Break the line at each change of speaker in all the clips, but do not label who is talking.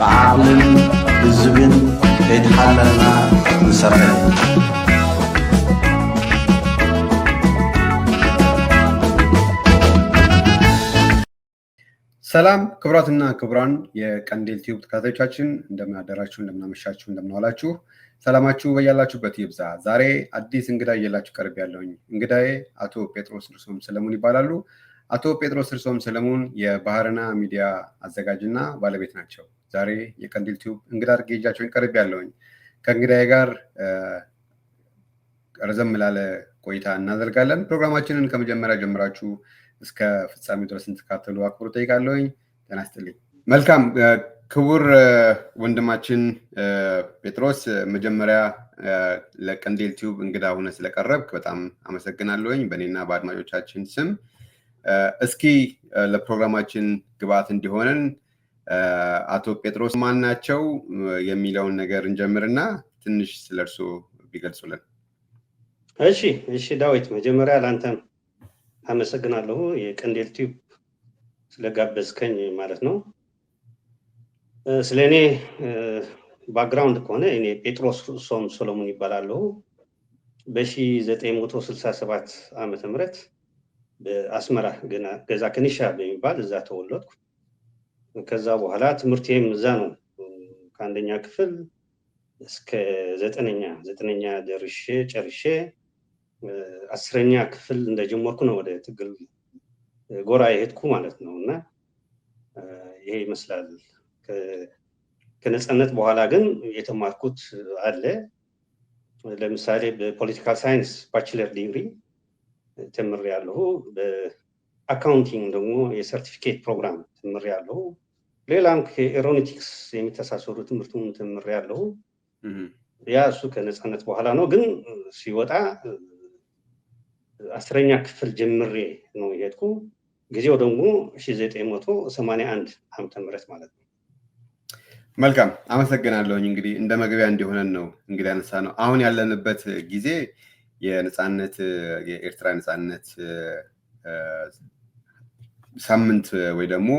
بعقل بزبن يتحللنا نسرح
ሰላም ክብራትና ክብራን የቀንዴል ቲዩብ ተከታታዮቻችን እንደምን አደራችሁ እንደምን አመሻችሁ እንደምን ዋላችሁ ሰላማችሁ በያላችሁበት ይብዛ። ዛሬ አዲስ እንግዳ እየላችሁ ቀርብ ያለውኝ እንግዳዬ አቶ ጴጥሮስ ርሶም ሰለሞን ይባላሉ። አቶ ጴጥሮስ ርሶም ሰለሞን የባህርና ሚዲያ አዘጋጅና ባለቤት ናቸው። ዛሬ የቀንዴል ቲዩብ እንግዳ አድርጌ ይዣቸው ቀርብ ያለውኝ ከእንግዳዬ ጋር ረዘም ላለ ቆይታ እናደርጋለን። ፕሮግራማችንን ከመጀመሪያ ጀምራችሁ እስከ ፍጻሜው ድረስ እንድትከታተሉ አክብሮት ጠይቃለሁኝ። ጤና ይስጥልኝ። መልካም ክቡር ወንድማችን ጴጥሮስ፣ መጀመሪያ ለቀንዴል ቲዩብ እንግዳ ሆነ ስለቀረብክ በጣም አመሰግናለሁኝ በእኔና በአድማጮቻችን ስም። እስኪ ለፕሮግራማችን ግብአት እንዲሆነን አቶ ጴጥሮስ ማን ናቸው የሚለውን ነገር እንጀምርና ትንሽ ስለርሱ ቢገልጹልን።
እሺ ዳዊት፣ መጀመሪያ ላንተም አመሰግናለሁ የቀንዴል ቲዩብ ስለጋበዝከኝ ማለት ነው። ስለኔ ባክግራውንድ ከሆነ እኔ ጴጥሮስ ርሶም ሰለሞን ይባላለሁ። በ1967 ዓመተ ምህረት በአስመራ ገዛ ከኒሻ በሚባል እዛ ተወለድኩ። ከዛ በኋላ ትምህርቴም እዛ ነው። ከአንደኛ ክፍል እስከ ዘጠነኛ ደርሼ ጨርሼ 10ኛ ክፍል እንደጀመርኩ ነው ወደ ትግል ጎራ የሄድኩ ማለት ነው። እና ይሄ ይመስላል። ከነጻነት በኋላ ግን የተማርኩት አለ። ለምሳሌ በፖለቲካል ሳይንስ ባችለር ዲግሪ ተምሬያለሁ። በአካውንቲንግ ደግሞ የሰርቲፊኬት ፕሮግራም ተምሬያለሁ። ሌላም ከኤሮኖቲክስ የሚተሳሰሩ ትምህርቱን ተምሬያለሁ። ያ እሱ ከነጻነት በኋላ ነው። ግን ሲወጣ 10ኛ ክፍል ጀምሬ ነው የሄድኩ። ጊዜው ደግሞ 1981 ዓመተ ምህረት ማለት ነው።
መልካም አመሰግናለሁኝ። እንግዲህ እንደ መግቢያ እንዲሆነን ነው እንግዲህ ያነሳ ነው። አሁን ያለንበት ጊዜ የኤርትራ ነጻነት ሳምንት ወይ ደግሞ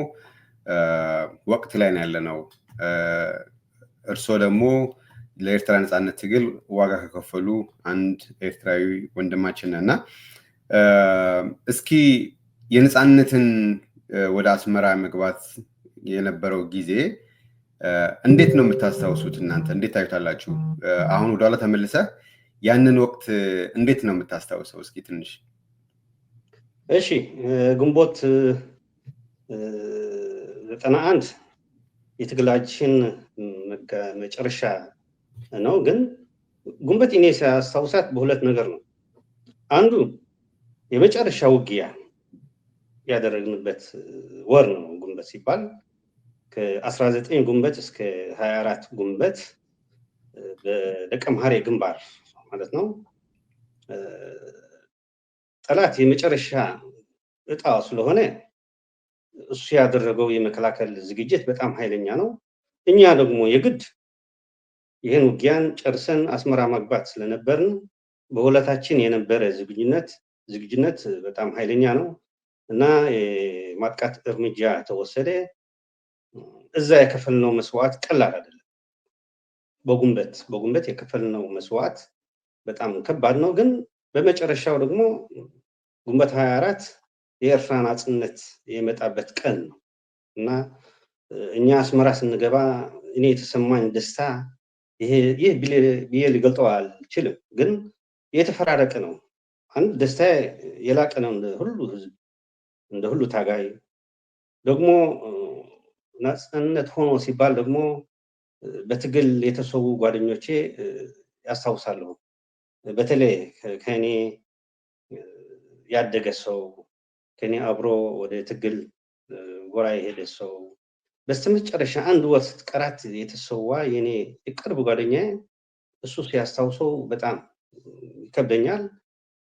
ወቅት ላይ ነው ያለነው። እርስዎ ደግሞ ለኤርትራ ነጻነት ትግል ዋጋ ከከፈሉ አንድ ኤርትራዊ ወንድማችን እና እስኪ የነጻነትን ወደ አስመራ መግባት የነበረው ጊዜ እንዴት ነው የምታስታውሱት? እናንተ እንዴት ታዩታላችሁ? አሁን ወደኋላ ተመልሰህ ያንን ወቅት እንዴት ነው የምታስታውሰው? እስኪ ትንሽ።
እሺ፣ ግንቦት 91 የትግላችን መጨረሻ ነው። ግን ግንቦት እኔ ሳስታውሳት በሁለት ነገር ነው። አንዱ የመጨረሻ ውጊያ ያደረግንበት ወር ነው። ግንቦት ሲባል ከ19 ግንቦት እስከ 24 ግንቦት በደቀ መሐሬ ግንባር ማለት ነው። ጠላት የመጨረሻ እጣ ስለሆነ እሱ ያደረገው የመከላከል ዝግጅት በጣም ኃይለኛ ነው። እኛ ደግሞ የግድ ይህን ውጊያን ጨርሰን አስመራ መግባት ስለነበርን በሁለታችን የነበረ ዝግጁነት በጣም ኃይለኛ ነው እና የማጥቃት እርምጃ ተወሰደ። እዛ የከፈልነው መስዋዕት ቀላል አይደለም። በግንቦት የከፈልነው መስዋዕት በጣም ከባድ ነው። ግን በመጨረሻው ደግሞ ግንቦት 24 የኤርትራ ነጻነት የመጣበት ቀን ነው እና እኛ አስመራ ስንገባ እኔ የተሰማኝ ደስታ ይህ ብዬ ሊገልጠው አልችልም። ግን የተፈራረቀ ነው። አንድ ደስታ የላቀ ነው እንደ ሁሉ ህዝብ፣ እንደ ሁሉ ታጋይ። ደግሞ ነጻነት ሆኖ ሲባል ደግሞ በትግል የተሰዉ ጓደኞቼ ያስታውሳለሁ። በተለይ ከኔ ያደገ ሰው፣ ከኔ አብሮ ወደ ትግል ጎራ የሄደ ሰው፣ በስተመጨረሻ አንድ ወር ስትቀራት የተሰዋ የኔ የቅርብ ጓደኛዬ እሱ ሲያስታውሰው በጣም ይከብደኛል።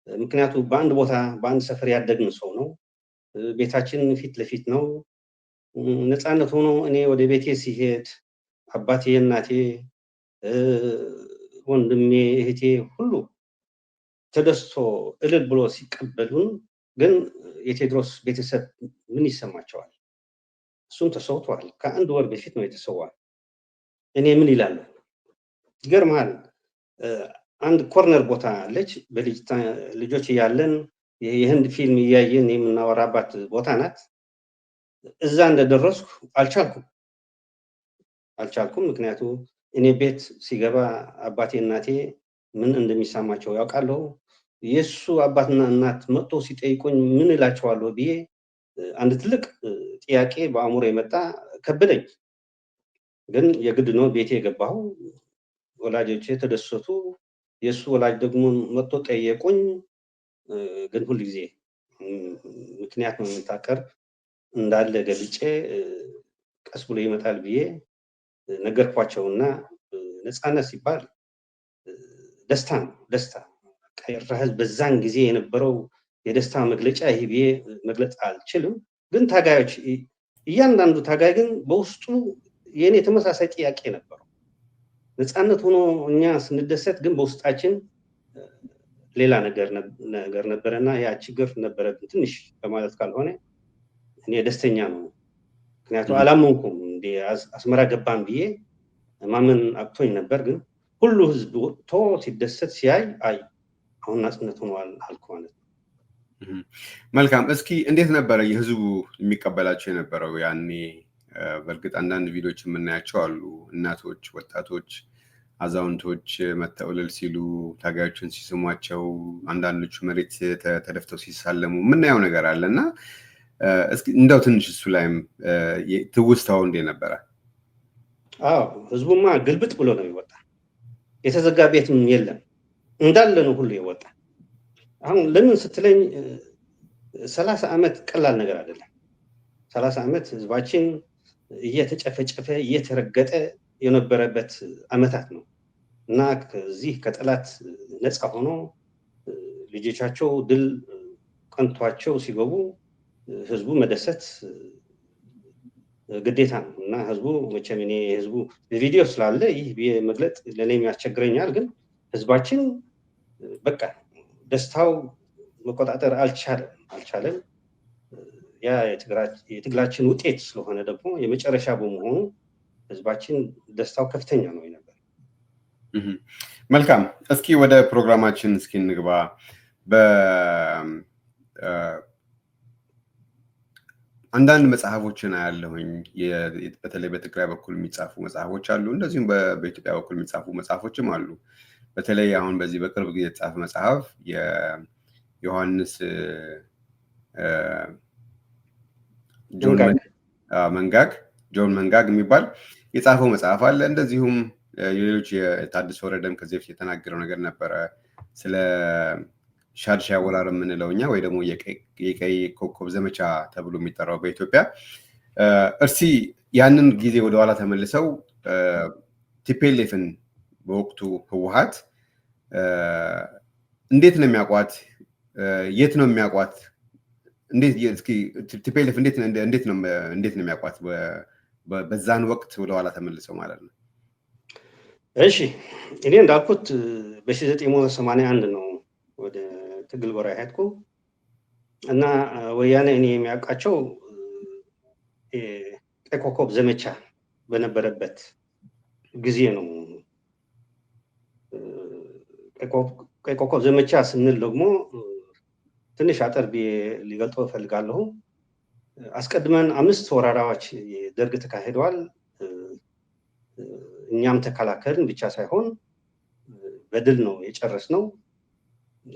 ምክንያቱም በአንድ ቦታ በአንድ ሰፈር ያደግን ሰው ነው። ቤታችን ፊት ለፊት ነው። ነጻነት ሆኖ እኔ ወደ ቤቴ ሲሄድ አባቴ፣ እናቴ፣ ወንድሜ፣ እህቴ ሁሉ ተደስቶ እልል ብሎ ሲቀበሉን ግን የቴዎድሮስ ቤተሰብ ምን ይሰማቸዋል? እሱም ተሰውቷል። ከአንድ ወር በፊት ነው የተሰዋል። እኔ ምን ይላል ይገርማል። አንድ ኮርነር ቦታ አለች ልጆች እያለን የህንድ ፊልም እያየን የምናወራባት ቦታ ናት። እዛ እንደደረስኩ አልቻልኩም። ምክንያቱም እኔ ቤት ሲገባ አባቴ እናቴ ምን እንደሚሰማቸው ያውቃለሁ። የሱ አባትና እናት መጥቶ ሲጠይቁኝ ምን እላቸዋለሁ ብዬ አንድ ትልቅ ጥያቄ በአእምሮ የመጣ ከበደኝ። ግን የግድ ነው ቤቴ የገባሁ። ወላጆቼ ተደሰቱ። የሱ ወላጅ ደግሞ መጥቶ ጠየቁኝ። ግን ሁሉ ጊዜ ምክንያት ነው የምታቀርብ እንዳለ ገልጬ ቀስ ብሎ ይመጣል ብዬ ነገርኳቸውና ነፃነት ሲባል ደስታ ነው። ደስታ በዛን ጊዜ የነበረው የደስታ መግለጫ ይሄ ብዬ መግለጽ አልችልም። ግን ታጋዮች እያንዳንዱ ታጋይ ግን በውስጡ የኔ ተመሳሳይ ጥያቄ ነበረው። ነፃነት ሆኖ እኛ ስንደሰት ግን በውስጣችን ሌላ ነገር ነበረና ያ ችግር ነበረብን ትንሽ በማለት ካልሆነ እኔ ደስተኛ ነው። ምክንያቱም አላመንኩም እንደ አስመራ ገባን ብዬ ማመን አቅቶኝ ነበር። ግን ሁሉ ህዝብ ወጥቶ ሲደሰት ሲያይ አይ አሁን ነፃነት ሆኗል አልኩ ማለት ነው።
መልካም። እስኪ እንዴት ነበረ የህዝቡ የሚቀበላቸው የነበረው ያኔ? በእርግጥ አንዳንድ ቪዲዮዎች የምናያቸው አሉ። እናቶች፣ ወጣቶች፣ አዛውንቶች መተው እልል ሲሉ ታጋዮችን ሲስሟቸው፣ አንዳንዶቹ መሬት ተደፍተው ሲሳለሙ የምናየው ነገር አለ እና እስኪ እንደው ትንሽ እሱ ላይም ትውስታው እንዴት ነበረ?
አዎ ህዝቡማ ግልብጥ ብሎ ነው ይወጣ። የተዘጋ ቤትም የለም እንዳለ ነው ሁሉ ይወጣ። አሁን ለምን ስትለኝ 30 ዓመት ቀላል ነገር አይደለም። 30 ዓመት ህዝባችን እየተጨፈጨፈ እየተረገጠ የነበረበት ዓመታት ነው እና ከዚህ ከጠላት ነፃ ሆኖ ልጆቻቸው ድል ቀንቷቸው ሲገቡ ህዝቡ መደሰት ግዴታ ነው እና ህዝቡ መቼም እኔ ህዝቡ ቪዲዮ ስላለ ይህ መግለጥ ለእኔም ያስቸግረኛል። ግን ህዝባችን በቃ ደስታው መቆጣጠር አልቻለም። ያ የትግላችን ውጤት ስለሆነ ደግሞ የመጨረሻ በመሆኑ ህዝባችን ደስታው ከፍተኛ ነው ነበር።
መልካም። እስኪ ወደ ፕሮግራማችን እስኪ እንግባ። አንዳንድ መጽሐፎችን አያለሁኝ። በተለይ በትግራይ በኩል የሚጻፉ መጽሐፎች አሉ፣ እንደዚሁም በኢትዮጵያ በኩል የሚጻፉ መጽሐፎችም አሉ። በተለይ አሁን በዚህ በቅርብ ጊዜ የተጻፈ መጽሐፍ የዮሐንስ ጆን መንጋግ የሚባል የጻፈው መጽሐፍ አለ። እንደዚሁም ሌሎች የታደሰ ወረደም ከዚህ በፊት የተናገረው ነገር ነበረ ስለ ሻድሻ ወራር የምንለው እኛ ወይ ደግሞ የቀይ ኮከብ ዘመቻ ተብሎ የሚጠራው በኢትዮጵያ። እርሲ ያንን ጊዜ ወደኋላ ተመልሰው ቲፒኤልኤፍን በወቅቱ ህወሓት እንዴት ነው የሚያውቋት? የት ነው የሚያውቋት? ቲፒኤልኤፍ እንዴት ነው የሚያውቋት? በዛን ወቅት ወደኋላ ተመልሰው ማለት ነው።
እሺ እኔ እንዳልኩት በ1981 ነው ወደ ትግል ጎራ ሄድኩ እና ወያኔ እኔ የሚያውቃቸው ቀይ ኮከብ ዘመቻ በነበረበት ጊዜ ነው። ቀይ ኮከብ ዘመቻ ስንል ደግሞ ትንሽ አጠር ሊገልጠው እፈልጋለሁ። አስቀድመን 5 ወረራዎች ደርግ ተካሂደዋል። እኛም ተከላከልን ብቻ ሳይሆን በድል ነው የጨረስነው።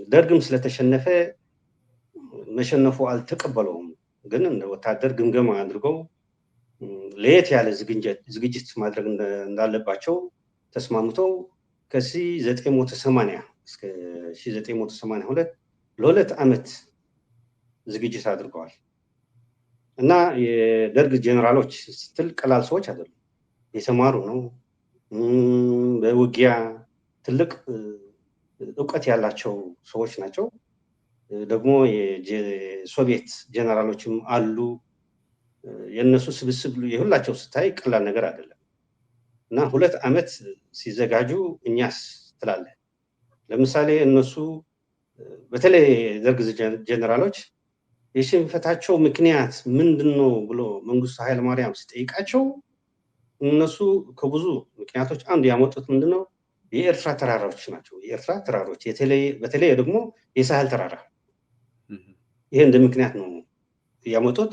ደርግም ስለተሸነፈ መሸነፉ አልተቀበለውም። ግን እንደ ወታደር ግምገማ አድርገው ለየት ያለ ዝግጅት ማድረግ እንዳለባቸው ተስማምተው ከ1980 እስከ 1982 ለ2 ዓመት ዝግጅት አድርገዋል እና የደርግ ጄኔራሎች ስትል ቀላል ሰዎች አይደሉም። የተማሩ ነው። በውጊያ ትልቅ እውቀት ያላቸው ሰዎች ናቸው። ደግሞ የሶቪየት ጄኔራሎችም አሉ። የእነሱ ስብስብ የሁላቸው ስታይ ቀላል ነገር አይደለም እና 2 ዓመት ሲዘጋጁ እኛስ ትላለህ። ለምሳሌ እነሱ በተለይ ደርግ ጄኔራሎች የሽንፈታቸው ምክንያት ምንድን ነው ብሎ መንግስቱ ኃይለማርያም ሲጠይቃቸው እነሱ ከብዙ ምክንያቶች አንዱ ያመጡት ምንድነው የኤርትራ ተራራዎች ናቸው። የኤርትራ ተራራዎች በተለይ ደግሞ የሳህል ተራራ ይሄ እንደ ምክንያት ነው ያመጡት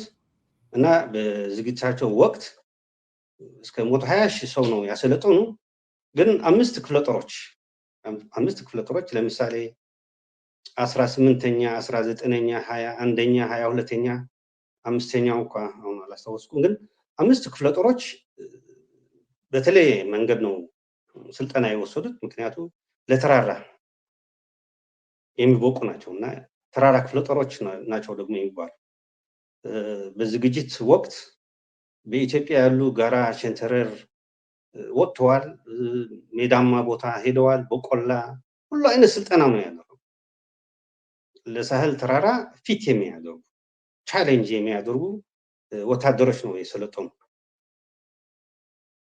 እና በዝግጅታቸው ወቅት እስከ 120,000 ሰው ነው ያሰለጠኑ። ግን 5 ክፍለ ጦሮች ለምሳሌ 18ኛ 19ኛ 21ኛ 22ኛ 5ኛው እንኳን አሁን አላስታወስኩም። ግን 5 ክፍለ ጦሮች በተለይ መንገድ ነው ስልጠና የወሰዱት። ምክንያቱም ለተራራ የሚበቁ ናቸው እና ተራራ ክፍለ ጦሮች ናቸው ደግሞ የሚባሉ። በዝግጅት ወቅት በኢትዮጵያ ያሉ ጋራ ሸንተረር ወጥተዋል፣ ሜዳማ ቦታ ሄደዋል፣ በቆላ ሁሉ አይነት ስልጠና ነው ያለው። ለሳህል ተራራ ፊት የሚያደርጉ ቻሌንጅ የሚያደርጉ ወታደሮች ነው የሰለጠኑ።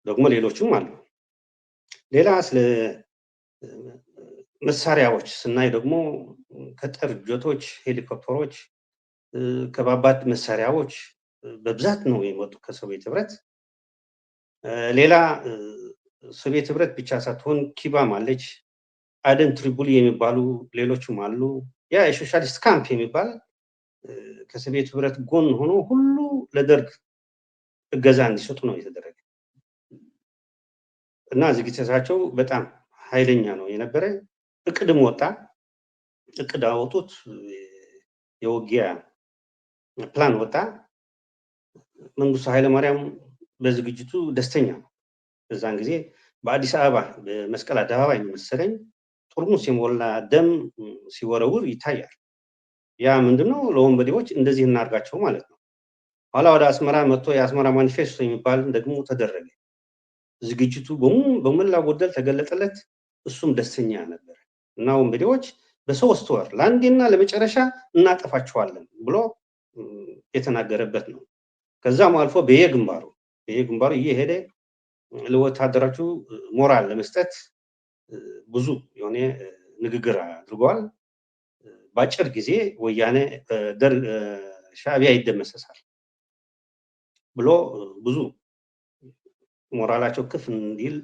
ደግሞ ሌሎችም አሉ። ሌላ ስለ መሳሪያዎች ስናይ ደግሞ ከጦር ጀቶች፣ ሄሊኮፕተሮች፣ ከባባድ መሳሪያዎች በብዛት ነው የመጡ ከሶቪየት ህብረት። ሌላ ሶቪየት ህብረት ብቻ ሳትሆን ኪባም አለች፣ አደን ትሪቡሊ የሚባሉ ሌሎችም አሉ። ያ የሶሻሊስት ካምፕ የሚባል ከሶቪየት ህብረት ጎን ሆኖ ሁሉ ለደርግ እገዛ እንዲሰጡ ነው የተደረገ እና ዝግጅታቸው በጣም ኃይለኛ ነው የነበረ። እቅድም ወጣ። እቅድ አወጡት፣ የውጊያ ፕላን ወጣ። መንግስቱ ኃይለማርያም በዝግጅቱ ደስተኛ ነው። በዛን ጊዜ በአዲስ አበባ በመስቀል አደባባይ መሰለኝ ጠርሙስ የሞላ ደም ሲወረውር ይታያል። ያ ምንድነው? ለወንበዴዎች እንደዚህ እናርጋቸው ማለት ነው። ኋላ ወደ አስመራ መጥቶ የአስመራ ማኒፌስቶ የሚባል ደግሞ ተደረገ። ዝግጅቱ በሞላ ጎደል ተገለጠለት። እሱም ደስተኛ ነበር እና ወንበዴዎች በ3 ወር ለአንዴና ለመጨረሻ እናጠፋቸዋለን ብሎ የተናገረበት ነው። ከዛም አልፎ በየግንባሩ እየሄደ ለወታደሮቹ ሞራል ለመስጠት ብዙ የሆነ ንግግር አድርገዋል። በአጭር ጊዜ ወያኔ ሻዕቢያ ይደመሰሳል ብሎ ብዙ ሞራላቸው ከፍ እንዲል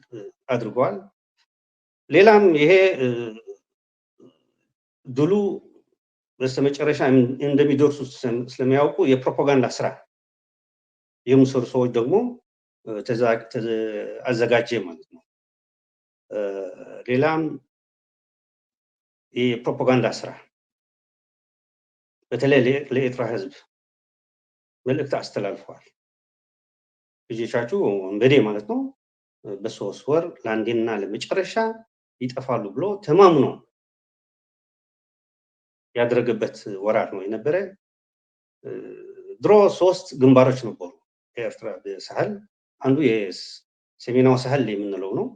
አድርገዋል። ሌላም ይሄ ድሉ በስተመጨረሻ እንደሚደርሱ ስለሚያውቁ የፕሮፓጋንዳ ስራ የሚሰሩ ሰዎች ደግሞ አዘጋጀ ማለት ነው። ሌላም የፕሮፓጋንዳ ስራ በተለይ ለኤርትራ ህዝብ መልእክት አስተላልፈዋል። ልጆቻችሁ ወንበዴ ማለት ነው በ3 ወር ለአንዴና ለመጨረሻ ይጠፋሉ ብሎ ተማምኖ ያደረገበት ወራት ነው የነበረ። ድሮ 3 ግንባሮች ነበሩ ኤርትራ በሳህል። አንዱ የሰሜናዊ ሳህል የምንለው ነው።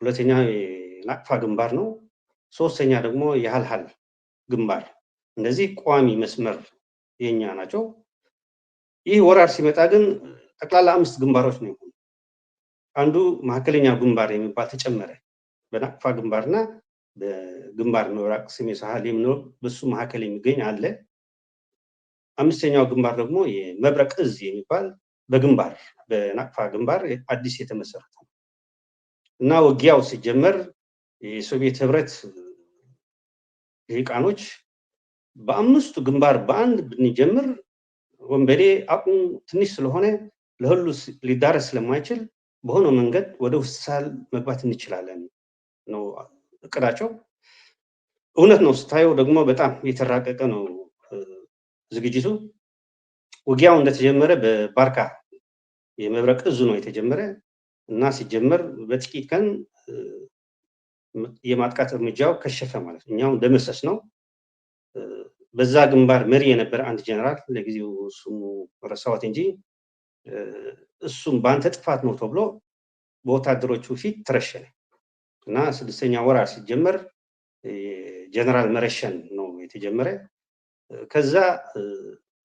ሁለተኛ የናቅፋ ግንባር ነው። ሶስተኛ ደግሞ የሃልሃል ግንባር። እነዚህ ቋሚ መስመር የኛ ናቸው። ይህ ወራር ሲመጣ ግን ጠቅላላ 5 ግንባሮች ነው የሆኑ። አንዱ መካከለኛ ግንባር የሚባል ተጨመረ። በናቅፋ ግንባርና በግንባር ምብራቅ ሰሜን ሳህል የምንለው በሱ መካከል የሚገኝ አለ። 5ኛው ግንባር ደግሞ የመብረቅ እዝ የሚባል በግንባር በናቅፋ ግንባር አዲስ የተመሰረተ ነው እና ውጊያው ሲጀመር የሶቪየት ህብረት ልሂቃኖች በ5ቱ ግንባር በአንድ ብንጀምር ወንበዴ አቅሙ ትንሽ ስለሆነ ለሁሉ ሊዳረስ ስለማይችል በሆነ መንገድ ወደ ውስጥ ሳህል መግባት እንችላለን ነው እቅዳቸው። እውነት ነው። ስታየው ደግሞ በጣም የተራቀቀ ነው ዝግጅቱ። ውጊያው እንደተጀመረ በባርካ የመብረቅ እዙ ነው የተጀመረ እና ሲጀመር በጥቂት ቀን የማጥቃት እርምጃው ከሸፈ ማለት ነው። እኛው ደመሰስ ነው። በዛ ግንባር መሪ የነበረ አንድ ጀነራል ለጊዜው ስሙ ረሳሁት እንጂ እሱም በአንተ ጥፋት ነው ተብሎ በወታደሮቹ ፊት ተረሸነ እና 6ኛ ወራር ሲጀመር ጀነራል መረሸን ነው የተጀመረ። ከዛ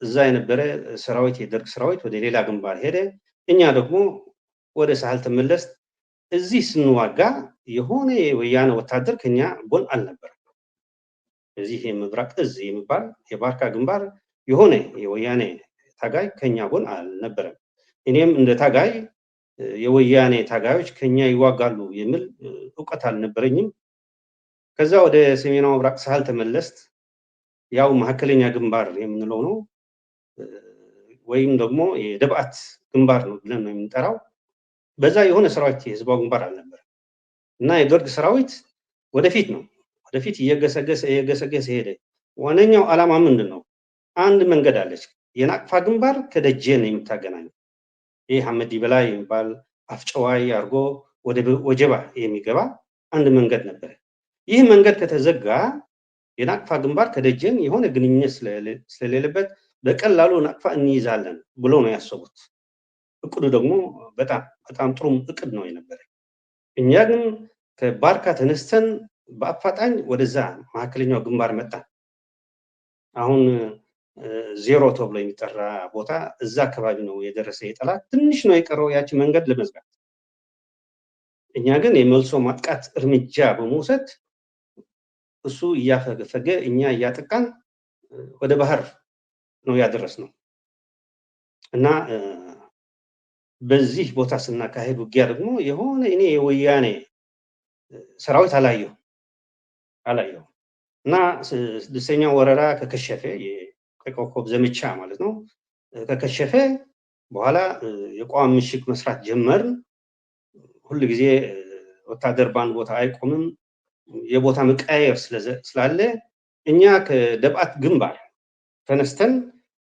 እዛ የነበረ ሰራዊት የደርግ ሰራዊት ወደ ሌላ ግንባር ሄደ። እኛ ደግሞ ወደ ሳህል ተመለስ። እዚህ ስንዋጋ የሆነ የወያኔ ወታደር ከኛ ጎን አልነበረም። እዚህ የምብራቅ እዝ የሚባል የባርካ ግንባር የሆነ የወያኔ ታጋይ ከኛ ጎን አልነበረም። እኔም እንደ ታጋይ የወያኔ ታጋዮች ከኛ ይዋጋሉ የሚል እውቀት አልነበረኝም። ከዛ ወደ ሰሜናዊ ምብራቅ ሳህል ተመለስት። ያው መካከለኛ ግንባር የምንለው ነው ወይም ደግሞ የደብአት ግንባር ነው ብለን ነው የምንጠራው። በዛ የሆነ ሰራዊት የህዝባዊ ግንባር አልነበረ እና የደርግ ሰራዊት ወደፊት ነው ወደፊት እየገሰገሰ ሄደ። ዋነኛው ዓላማ ምንድን ነው? አንድ መንገድ አለች የናቅፋ ግንባር ከደጀን የምታገናኝ ይህ ሐመዲ በላይ የሚባል አፍጨዋይ አድርጎ ወደ ወጀባ የሚገባ አንድ መንገድ ነበረ። ይህ መንገድ ከተዘጋ የናቅፋ ግንባር ከደጀን የሆነ ግንኙነት ስለሌለበት በቀላሉ ናቅፋ እንይዛለን ብሎ ነው ያሰቡት። እቅዱ ደግሞ በጣም ጥሩ እቅድ ነው የነበረ። እኛ ግን ከባርካ ተነስተን በአፋጣኝ ወደዛ መካከለኛው ግንባር መጣ። አሁን ዜሮ ተብሎ የሚጠራ ቦታ እዛ አካባቢ ነው የደረሰ የጠላት ትንሽ ነው የቀረው ያቺ መንገድ ለመዝጋት። እኛ ግን የመልሶ ማጥቃት እርምጃ በመውሰድ እሱ እያፈገፈገ እኛ እያጠቃን ወደ ባህር ነው ያደረስነው እና በዚህ ቦታ ስናካሄድ ውጊያ ደግሞ የሆነ እኔ የወያኔ ሰራዊት አላየሁ እና ስድስተኛ ወረራ ከከሸፈ የኮከብ ዘመቻ ማለት ነው ከከሸፈ በኋላ የቋም ምሽግ መስራት ጀመርን። ሁሉ ጊዜ ወታደር ባንድ ቦታ አይቆምም፣ የቦታ መቀያየር ስላለ እኛ ከደብአት ግንባር ተነስተን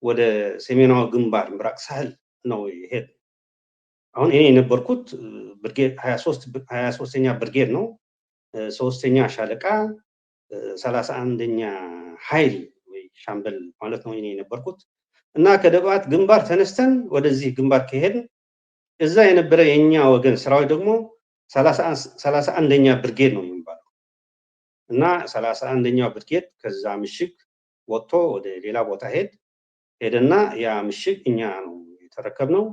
ወደ ሰሜናዊ ግንባር ምብራቅ ሳህል ነው ይሄድ። አሁን እኔ የነበርኩት ብርጌድ 23ኛ ብርጌድ ነው፣ 3ኛ ሻለቃ 31ኛ ኃይል ወይ ሻምበል ማለት ነው እኔ የነበርኩት እና ከደብአት ግንባር ተነስተን ወደዚህ ግንባር ከሄድን እዛ የነበረ የኛ ወገን ሰራዊት ደግሞ 31ኛ ብርጌድ ነው የሚባለው እና 31ኛው ብርጌድ ከዛ ምሽግ ወጥቶ ወደ ሌላ ቦታ ሄደና ያ ምሽግ እኛ ነው የተረከብነው።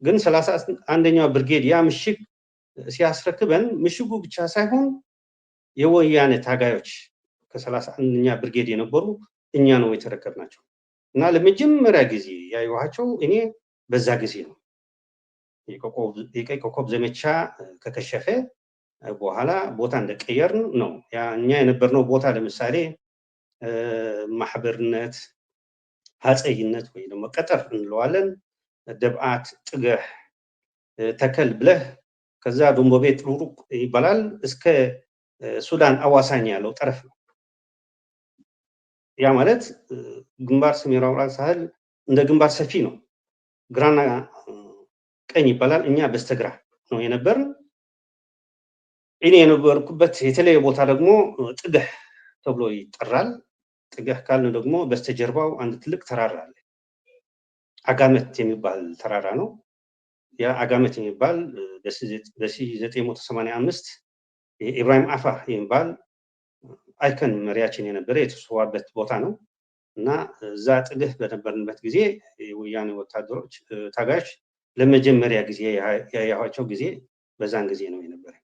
ግን 31ኛው ብርጌድ ያ ምሽግ ሲያስረክበን ምሽጉ ብቻ ሳይሆን የወያኔ ታጋዮች ከ31ኛ ብርጌድ የነበሩ እኛ ነው የተረከብናቸው እና ለመጀመሪያ ጊዜ ያየኋቸው እኔ በዛ ጊዜ ነው። የቀይ ኮከብ ዘመቻ ከከሸፈ በኋላ ቦታ እንደቀየርን ነው። እኛ የነበርነው ቦታ ለምሳሌ ማህበርነት፣ ሀፀይነት ወይ ደግሞ ቀጠር እንለዋለን፣ ደብአት፣ ጥገህ፣ ተከል ብለህ ከዛ ዶምቦ ቤት ሩቅ ይባላል እስከ ሱዳን አዋሳኝ ያለው ጠረፍ ነው። ያ ማለት ግንባር ሰሜናዊ ምብራቅ ሳህል እንደ ግንባር ሰፊ ነው። ግራና ቀኝ ይባላል። እኛ በስተግራ ነው የነበርን። እኔ የነበርኩበት የተለየ ቦታ ደግሞ ጥገህ ተብሎ ይጠራል። ጥገህ ካልን ደግሞ በስተጀርባው አንድ ትልቅ ተራራ አለ። አጋመት የሚባል ተራራ ነው። ያ አጋመት የሚባል በ1985 ኢብራሂም አፋ የሚባል አይከን መሪያችን የነበረ የተሰዋበት ቦታ ነው እና እዛ ጥገህ በነበርንበት ጊዜ የወያኔ ወታደሮች ታጋዮች ለመጀመሪያ ጊዜ ያያኋቸው ጊዜ በዛን ጊዜ ነው የነበረ።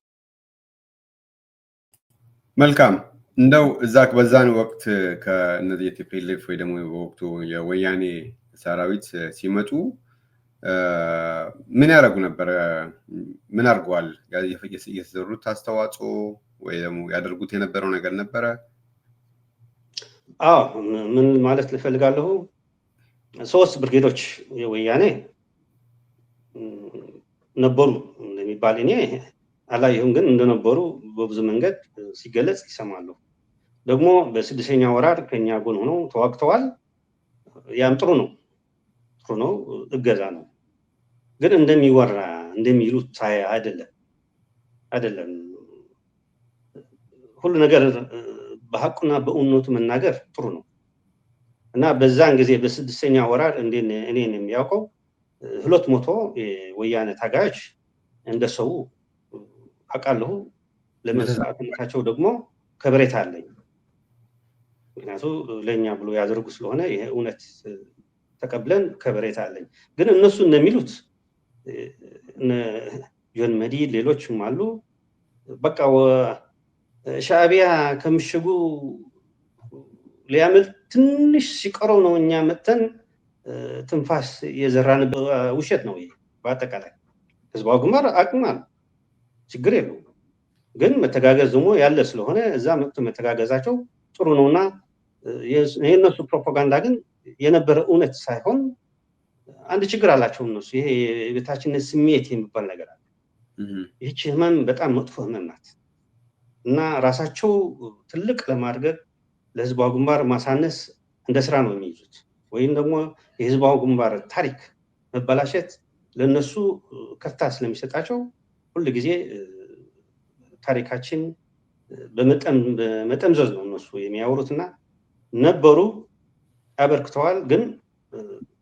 መልካም። እንደው በዛን ወቅት ከእነዚህ የቲፒኤልኤፍ ወይ ደግሞ በወቅቱ የወያኔ ሰራዊት ሲመጡ ምን ያደርጉ ነበር? ምን አድርገዋል? የሰሩት አስተዋጽኦ ወይ ደግሞ ያደርጉት የነበረው ነገር ነበረ?
አዎ፣ ምን ማለት ልፈልጋለሁ፣ 3 ብርጌዶች የወያኔ ነበሩ እንደሚባል እኔ አላየሁም፣ ግን እንደነበሩ በብዙ መንገድ ሲገለጽ ይሰማሉ። ደግሞ በ6ኛ ወራር ከኛ ጎን ሆነው ተዋግተዋል። ያም ጥሩ ነው እገዛ ነው። ግን እንደሚወራ እንደሚሉት አይደለም። ሁሉ ነገር በሐቁና በእውነቱ መናገር ጥሩ ነው እና በዛን ጊዜ በ6ኛ ወራር እኔን የሚያውቀው 200 የወያኔ ታጋዮች እንደሰው አውቃለሁ። ለመስዋዕትነታቸው ደግሞ ከበሬታ አለኝ። ምክንያቱም ለኛ ብሎ ያደርጉ ስለሆነ ይሄ እውነት ተቀብለን ከበሬታ አለኝ። ግን እነሱ እንደሚሉት ጆን መዲድ ሌሎችም አሉ። በቃ ሻዕቢያ ከምሽጉ ሊያመልጥ ትንሽ ሲቀረው ነው እኛ መተን ትንፋስ የዘራን። ውሸት ነው ይሄ በአጠቃላይ። ህዝባዊ ግንባር አቅም አለ፣ ችግር የለውም። ግን መተጋገዝ ደግሞ ያለ ስለሆነ እዛ መጥቶ መተጋገዛቸው ጥሩ ነውና የእነሱ ፕሮፓጋንዳ ግን የነበረ እውነት ሳይሆን አንድ ችግር አላቸው እነሱ። ይሄ የበታችነት ስሜት የሚባል ነገር አለ። ይህች ህመም በጣም መጥፎ ህመም ናት እና ራሳቸው ትልቅ ለማድረግ ለህዝባዊ ግንባር ማሳነስ እንደ ስራ ነው የሚይዙት። ወይም ደግሞ የህዝባዊ ግንባር ታሪክ መበላሸት ለነሱ ከፍታ ስለሚሰጣቸው ሁሉ ጊዜ ታሪካችን በመጠምዘዝ ነው እነሱ የሚያወሩትና ነበሩ አበርክተዋል። ግን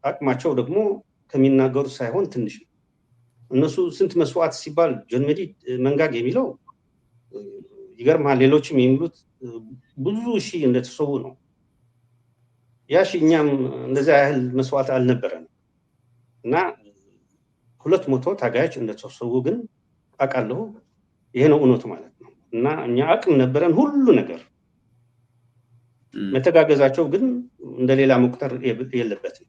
አቅማቸው ደግሞ ከሚናገሩት ሳይሆን ትንሽ ነው። እነሱ ስንት መስዋዕት ሲባል ጆን መዲድ መንጋግ የሚለው ይገርማል። ሌሎችም የሚሉት ብዙ ሺህ እንደተሰዉ ነው። ያ ሺህ እኛም እንደዚያ ያህል መስዋዕት አልነበረንም እና 200 ታጋዮች እንደተሰዉ ግን አውቃለሁ። ይሄ ነው እውነቱ ማለት ነው። እና እኛ አቅም ነበረን ሁሉ ነገር። መተጋገዛቸው ግን እንደሌላ መቁጠር የለበትም።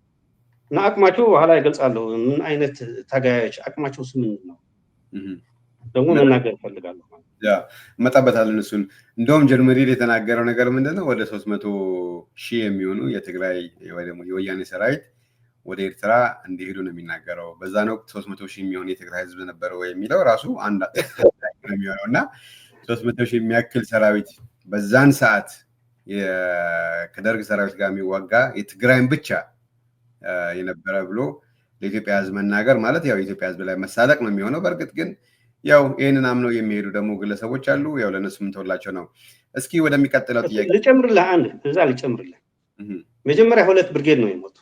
እና አቅማቸው በኋላ ይገልጻለሁ። ምን አይነት ታጋዮች አቅማቸው ስምን ነው ደግሞ መናገር እፈልጋለሁ።
እመጣበታለን እሱን። እንደውም ጆን መዲድ የተናገረው ነገር ምንድነው? ወደ 300,000 የሚሆኑ የትግራይ ወይ ደግሞ የወያኔ ሰራዊት ወደ ኤርትራ እንዲሄዱ ነው የሚናገረው። በዛን ወቅት 300,000 የሚሆን የትግራይ ህዝብ ነበረው የሚለው ራሱ አንድ ነው የሚሆነው እና 300,000 የሚያክል ሰራዊት በዛን ሰዓት ከደርግ ሰራዊት ጋር የሚዋጋ የትግራይን ብቻ የነበረ ብሎ ለኢትዮጵያ ህዝብ መናገር ማለት ያው የኢትዮጵያ ህዝብ ላይ መሳለቅ ነው የሚሆነው። በእርግጥ ግን ያው ይህንን አምነው የሚሄዱ ደግሞ ግለሰቦች አሉ። ያው ለነሱ ምንተውላቸው ነው። እስኪ ወደሚቀጥለው ጥያቄ
ልጨምርልህ። እዛ ልጨምርልህ። መጀመሪያ 2 ብርጌድ ነው የሞቱ።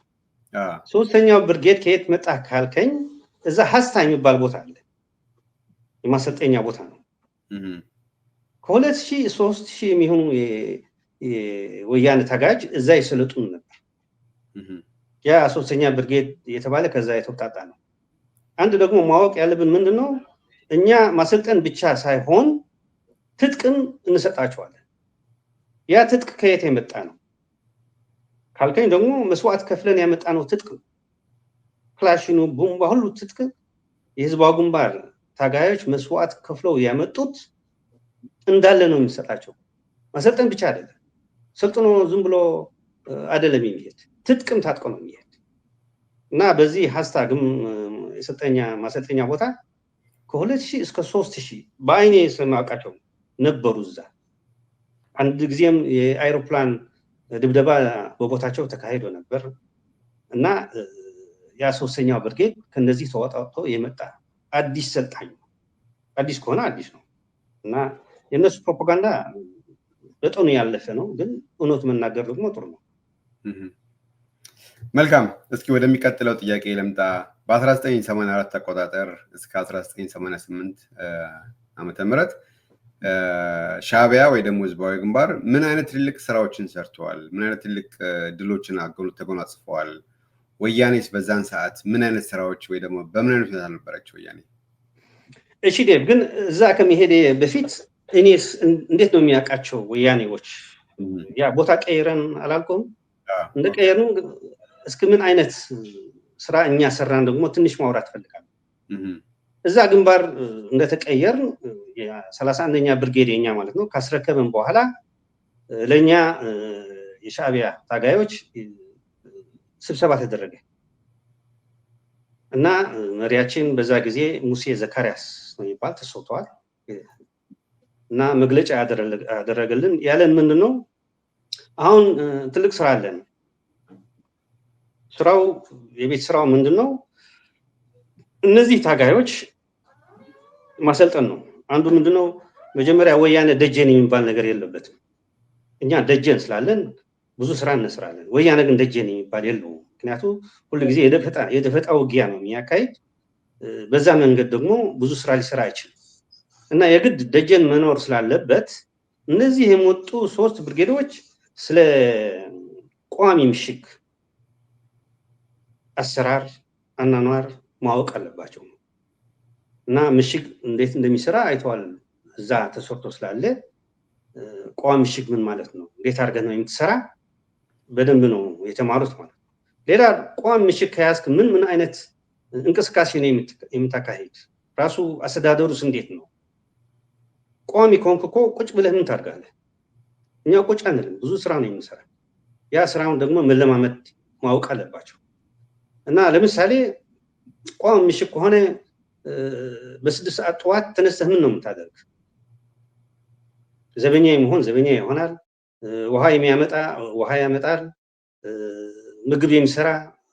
3ኛው ብርጌድ ከየት መጣ ካልከኝ እዛ ሀስታ የሚባል ቦታ አለ፣ የማሰልጠኛ ቦታ ነው። ከ2,000 3,000 የሚሆኑ የወያኔ ታጋዮች እዛ ይሰለጡን ነበር። ያ 3ኛ ብርጌድ የተባለ ከዛ የተውጣጣ ነው። አንድ ደግሞ ማወቅ ያለብን ምንድነው፣ እኛ ማሰልጠን ብቻ ሳይሆን ትጥቅም እንሰጣቸዋለን። ያ ትጥቅ ከየት የመጣ ነው ካልከኝ ደግሞ መስዋዕት ከፍለን ያመጣ ነው ትጥቅ። ክላሽኑ፣ ቡምባ፣ ሁሉ ትጥቅ የህዝባዊ ግንባር ታጋዮች መስዋዕት ከፍለው ያመጡት እንዳለ ነው የሚሰጣቸው። ማሰልጠን ብቻ አይደለም፣ ሰልጥኖ ዝም ብሎ አይደለም የሚሄድ፣ ትጥቅም ታጥቆ ነው የሚሄድ እና በዚህ ሀስታግም ማሰልጠኛ ቦታ ከ2,000 እስከ 3,000 በአይኔ ስለማውቃቸው ነበሩ እዛ። አንድ ጊዜም የአይሮፕላን ድብደባ በቦታቸው ተካሂዶ ነበር እና ያ 3ኛው ብርጌድ ከነዚህ ተወጣጥቶ የመጣ አዲስ ሰልጣኝ ነው። አዲስ ከሆነ አዲስ ነው እና የነሱ ፕሮፓጋንዳ በጣም ያለፈ ነው። ግን እውነት መናገር ደግሞ ጥሩ ነው።
መልካም። እስኪ ወደሚቀጥለው ጥያቄ ልምጣ። በ1984 አቆጣጠር እስከ 1988 ዓመተ ምህረት ሻዕቢያ ወይ ደግሞ ህዝባዊ ግንባር ምን አይነት ትልቅ ስራዎችን ሰርተዋል? ምን አይነት ትልቅ ድሎችን ተጎናጽፈዋል? ወያኔስ በዛን ሰዓት ምን አይነት ስራዎች ወይ ደግሞ በምን አይነት ሁኔታ ነበረች ወያኔ?
እሺ ዴቭ፣ ግን እዛ ከመሄዴ በፊት እኔስ እንዴት ነው የሚያውቃቸው ወያኔዎች? ያ ቦታ ቀይረን አላልኩም? እንደ ቀየርን እስኪ ምን አይነት ስራ እኛ ሰራን ደግሞ ትንሽ ማውራት ፈልጋለሁ። እዛ ግንባር እንደተቀየርን 31ኛ ብርጌድ የኛ ማለት ነው ካስረከብን በኋላ ለኛ የሻዕቢያ ታጋዮች ስብሰባ ተደረገ እና መሪያችን በዛ ጊዜ ሙሴ ዘካሪያስ ነው የሚባል ተሰጥቷል እና መግለጫ ያደረገልን ያለን ምንድነው፣ አሁን ትልቅ ስራ አለን። ስራው የቤት ስራው ምንድነው? እነዚህ ታጋዮች ማሰልጠን ነው። አንዱ ምንድነው፣ መጀመሪያ ወያኔ ደጀን የሚባል ነገር የለበትም። እኛ ደጀን ስላለን ብዙ ስራ እንሰራለን። ወያኔ ግን ደጀን የሚባል የለውም። ምክንያቱም ሁሉ ጊዜ የደፈጣ ውጊያ ነው የሚያካሂድ። በዛ መንገድ ደግሞ ብዙ ስራ ሊሰራ አይችልም እና የግድ ደጀን መኖር ስላለበት እነዚህ የመጡ 3 ብርጌዶች ስለ ቋሚ ምሽግ አሰራር አናኗር ማወቅ አለባቸው እና ምሽግ እንዴት እንደሚሰራ አይተዋል። እዛ ተሰርቶ ስላለ ቋሚ ምሽግ ምን ማለት ነው፣ እንዴት አድርገህ ነው የምትሰራ በደንብ ነው የተማሩት ማለት ነው። ሌላ ቋሚ ምሽግ ከያዝክ ምን አይነት እንቅስቃሴ ነው የምታካሂድ፣ ራሱ አስተዳደሩስ እንዴት ነው? ቋሚ ከሆንክ እኮ ቁጭ ብለህ ምን ታደርጋለህ? እኛ ቁጭ አንልም፣ ብዙ ስራ ነው የምንሰራ። ያ ስራውን ደግሞ መለማመድ ማወቅ አለባቸው። እና ለምሳሌ ቋሚ ምሽግ ከሆነ በ6 ሰዓት ጠዋት ተነስተህ ምን ነው የምታደርግ? ዘበኛ የመሆን ዘበኛ ይሆናል። ውሃ የሚያመጣ ውሃ ያመጣል። ምግብ የሚሰራ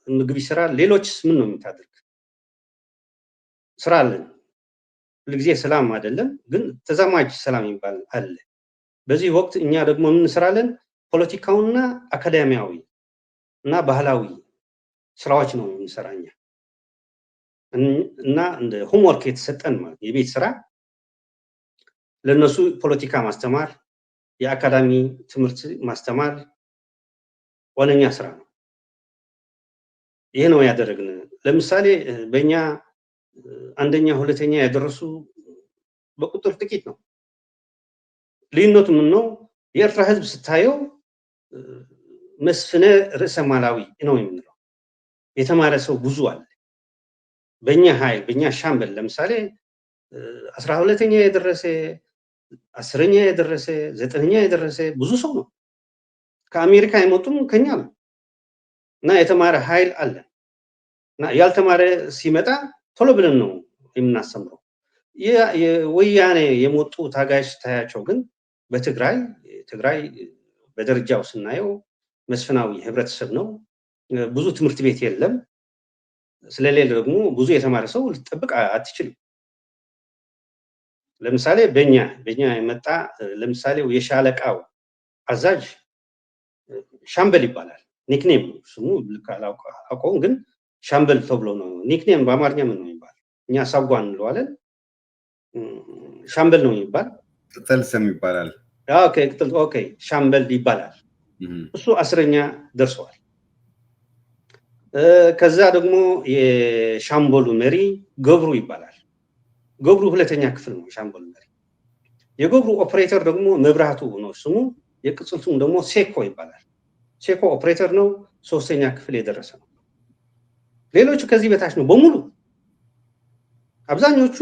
ምግብ ይሰራል። ሌሎችስ ምን ነው የምታደርግ? ስራ አለን። ሁልጊዜ ሰላም አይደለም፣ ግን ተዛማጅ ሰላም ይባል አለ። በዚህ ወቅት እኛ ደግሞ ምን እንሰራለን? ፖለቲካውና አካዳሚያዊ እና ባህላዊ ስራዎች ነው የምንሰራኛ እና እንደ ሆምወርክ የተሰጠን ማለት የቤት ስራ ለነሱ ፖለቲካ ማስተማር፣ የአካዳሚ ትምህርት ማስተማር ዋነኛ ስራ ነው። ይሄ ነው ያደረግን። ለምሳሌ በእኛ አንደኛ ሁለተኛ ያደረሱ በቁጥር ጥቂት ነው። ልዩነቱ ምን ነው? የኤርትራ ህዝብ ስታየው መስፍነ ርዕሰ ማላዊ ነው የምንለው። የተማረ ሰው ብዙ አለ። በእኛ ኃይል በእኛ ሻምበል ለምሳሌ 12ኛ የደረሰ 10ኛ የደረሰ 9ኛ የደረሰ ብዙ ሰው ነው። ከአሜሪካ የመጡም ከኛ ነው እና የተማረ ኃይል አለ እና ያልተማረ ሲመጣ ቶሎ ብለን ነው የምናስተምረው። የወያኔ የመጡ ታጋዮች ታያቸው ግን በትግራይ በደረጃው ስናየው መስፍናዊ ህብረተሰብ ነው። ብዙ ትምህርት ቤት የለም። ስለሌለ ደግሞ ብዙ የተማረ ሰው ልትጠብቅ አትችልም። ለምሳሌ በእኛ የመጣ ለምሳሌ የሻለቃው አዛዥ ሻምበል ይባላል። ኒክኔም ስሙ ልክ አላውቀውም፣ ግን ሻምበል ተብሎ ነው። ኒክኔም በአማርኛ ምን ነው የሚባል? እኛ ሳጓ እንለዋለን። ሻምበል ነው የሚባል።
ቅጽል ስም ይባላል።
ኦኬ ሻምበል ይባላል። እሱ 10ኛ ደርሰዋል። ከዛ ደግሞ የሻምበሉ መሪ ገብሩ ይባላል። ገብሩ 2ኛ ክፍል ነው የሻምበሉ መሪ። የገብሩ ኦፕሬተር ደግሞ መብራቱ ነው ስሙ። የቅጽል ስሙ ደግሞ ሴኮ ይባላል። ሴኮ ኦፕሬተር ነው፣ 3ኛ ክፍል የደረሰ ነው። ሌሎቹ ከዚህ በታች ነው በሙሉ። አብዛኞቹ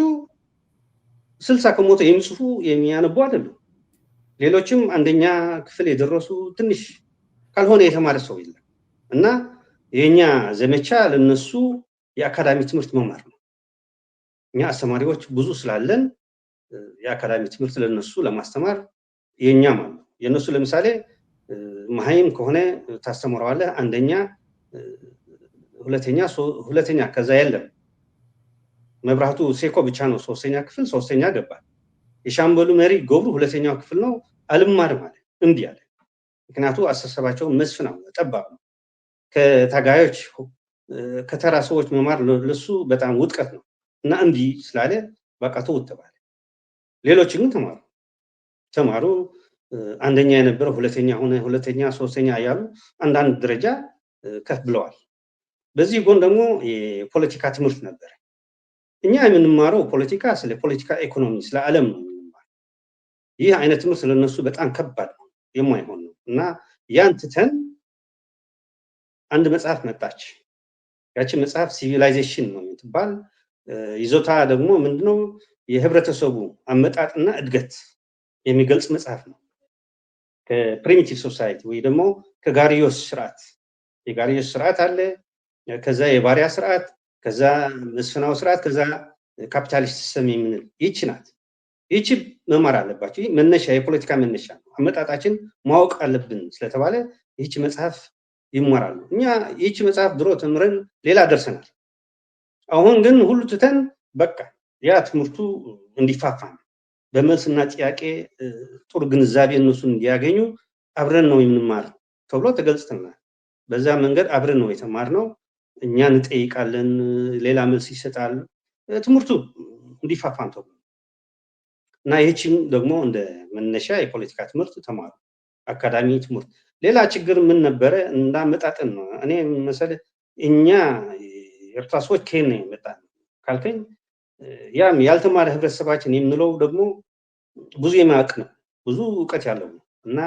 60 ከመቶ የሚጽፉ የሚያነቡ አይደሉም። ሌሎችም 1ኛ ክፍል የደረሱ ትንሽ ካልሆነ የተማረ ሰው የለም። እና የኛ ዘመቻ ለነሱ የአካዳሚ ትምህርት መማር ነው። እኛ አስተማሪዎች ብዙ ስላለን የአካዳሚ ትምህርት ለነሱ ለማስተማር የኛ ማለት ነው። የነሱ ለምሳሌ መሀይም ከሆነ ታስተምረዋለህ 1ኛ 2ኛ ከዛ የለም። መብራቱ ሴኮ ብቻ ነው 3ኛ ክፍል 3ኛ ገባ። የሻምበሉ መሪ ገብሩ 2ኛው ክፍል ነው። አልማርም አለ፣ እምቢ አለ። ምክንያቱ አስተሳሰባቸው መስፍናው ጠባብ ነው። ከታጋዮች ከተራ ሰዎች መማር ለሱ በጣም ውጥቀት ነው እና እምቢ ስላለ በቃ ተውት ተባለ። ሌሎች ግን ተማሩ 1ኛ የነበረው 2ኛ ሆነ፣ 2ኛ 3ኛ እያሉ አንዳንድ ደረጃ ከፍ ብለዋል። በዚህ ጎን ደግሞ የፖለቲካ ትምህርት ነበር። እኛ የምንማረው ፖለቲካ ስለ ፖለቲካ ኢኮኖሚ፣ ስለ ዓለም ነው የምንማረው። ይህ አይነት ትምህርት ስለነሱ በጣም ከባድ ነው፣ የማይሆን ነው እና ያን ትተን አንድ መጽሐፍ መጣች። ያቺ መጽሐፍ ሲቪላይዜሽን ነው የምትባል። ይዞታ ደግሞ ምንድነው? የህብረተሰቡ አመጣጥና እድገት የሚገልጽ መጽሐፍ ነው። ከፕሪሚቲቭ ሶሳይቲ ወይ ደግሞ ከጋሪዮስ ስርዓት፣ የጋሪዮስ ስርዓት አለ፣ ከዛ የባሪያ ስርዓት፣ ከዛ መስፍናው ስርዓት፣ ከዛ ካፒታሊስት ሲስተም የምንል ይቺ ናት። ይቺ መማር አለባቸው። ይህ መነሻ የፖለቲካ መነሻ ነው። አመጣጣችን ማወቅ አለብን ስለተባለ ይቺ መጽሐፍ ይማራሉ። እኛ ይቺ መጽሐፍ ድሮ ተምረን ሌላ ደርሰናል። አሁን ግን ሁሉ ትተን በቃ ያ ትምህርቱ እንዲፋፋም በመልስና ጥያቄ ጥሩ ግንዛቤ እነሱን እንዲያገኙ አብረን ነው የምንማር ተብሎ ተገልጽተናል። በዛ መንገድ አብረን ነው የተማርነው። እኛ እንጠይቃለን፣ ሌላ መልስ ይሰጣል። ትምህርቱ እንዲፋፋም ተብሎ እና ይህቺም ደግሞ እንደ መነሻ የፖለቲካ ትምህርት ተማሩ። አካዳሚ ትምህርት ሌላ ችግር ምን ነበረ? እንዳመጣጥን ነው። እኔ መሰለህ እኛ ኤርትራ ሰዎች ከየት ነው የመጣን ካልከኝ፣ ያም ያልተማረ ህብረተሰባችን የምንለው ደግሞ ብዙ የማያውቅ ነው፣ ብዙ እውቀት ያለው ነው እና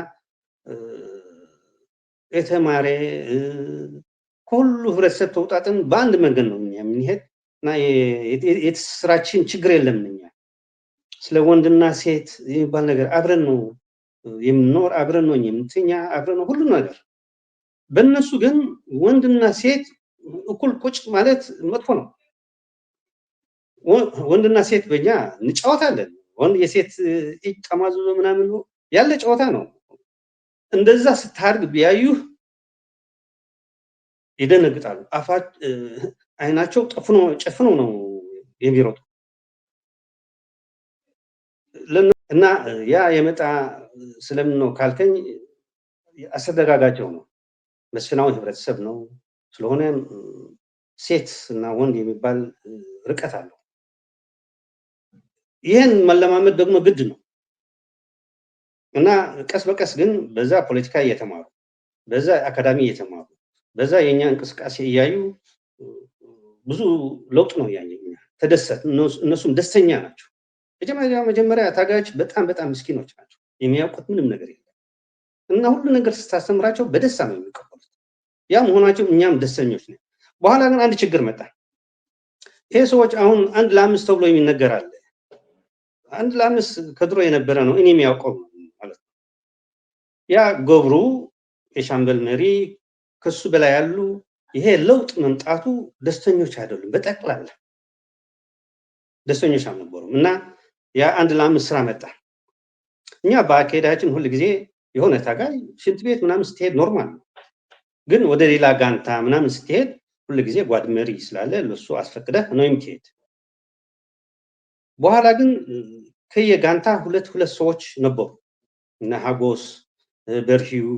የተማረ ከሁሉ ህብረተሰብ ተውጣጥን በአንድ መንገድ ነው የምንሄድ። እና የትስስራችን ችግር የለም። እኛ ስለ ወንድና ሴት የሚባል ነገር አብረን ነው የምንኖር፣ አብረን ነው የምንተኛ፣ አብረን ነው ሁሉ ነገር። በእነሱ ግን ወንድና ሴት እኩል ቁጭ ማለት መጥፎ ነው። ወንድና ሴት በእኛ እንጫወታለን። ወንድ የሴት እጅ ጠማዝዞ ምናምን ያለ ጨዋታ ነው። እንደዛ ስታድግ ቢያዩህ ይደነግጣሉ። አይናቸው ጨፍነው ነው የሚሮጡ እና ያ የመጣ ስለምን ነው ካልከኝ አስተደጋጋቸው ነው። መስፍናዊ ህብረተሰብ ነው። ስለሆነ ሴት እና ወንድ የሚባል ርቀት አለው። ይህን መለማመድ ደግሞ ግድ ነው እና ቀስ በቀስ ግን በዛ ፖለቲካ እየተማሩ በዛ አካዳሚ እየተማሩ በዛ የኛ እንቅስቃሴ እያዩ ብዙ ለውጥ ነው ያየኛ። ተደሰት እነሱም ደስተኛ ናቸው። መጀመሪያ ታጋዮች በጣም ምስኪኖች ናቸው። የሚያውቁት ምንም ነገር የለም እና ሁሉ ነገር ስታስተምራቸው በደስታ ነው የሚቀበሉት። ያ መሆናቸው እኛም ደስተኞች ነን። በኋላ ግን አንድ ችግር መጣ። ይሄ ሰዎች አሁን 1:5 ተብሎ የሚነገር አለ። 1:5 ከድሮ የነበረ ነው፣ እኔ የሚያውቀው ማለት ነው። ያ ገብሩ የሻምበል መሪ ከሱ በላይ ያሉ ይሄ ለውጥ መምጣቱ ደስተኞች አይደሉም። በጠቅላላ ደስተኞች አልነበሩም እና ያ 1:5 ስራ መጣ። እኛ በአካሄዳችን ሁሉ ጊዜ የሆነ ታጋይ ሽንት ቤት ምናምን ስትሄድ ኖርማል ነው። ግን ወደ ሌላ ጋንታ ምናምን ስትሄድ ሁሉ ጊዜ ጓድ መሪ ስላለ ለሱ አስፈቅደህ ነው የምትሄድ። በኋላ ግን ከየጋንታ ሁለት ሰዎች ነበሩ እና ሀጎስ፣ በርሂው፣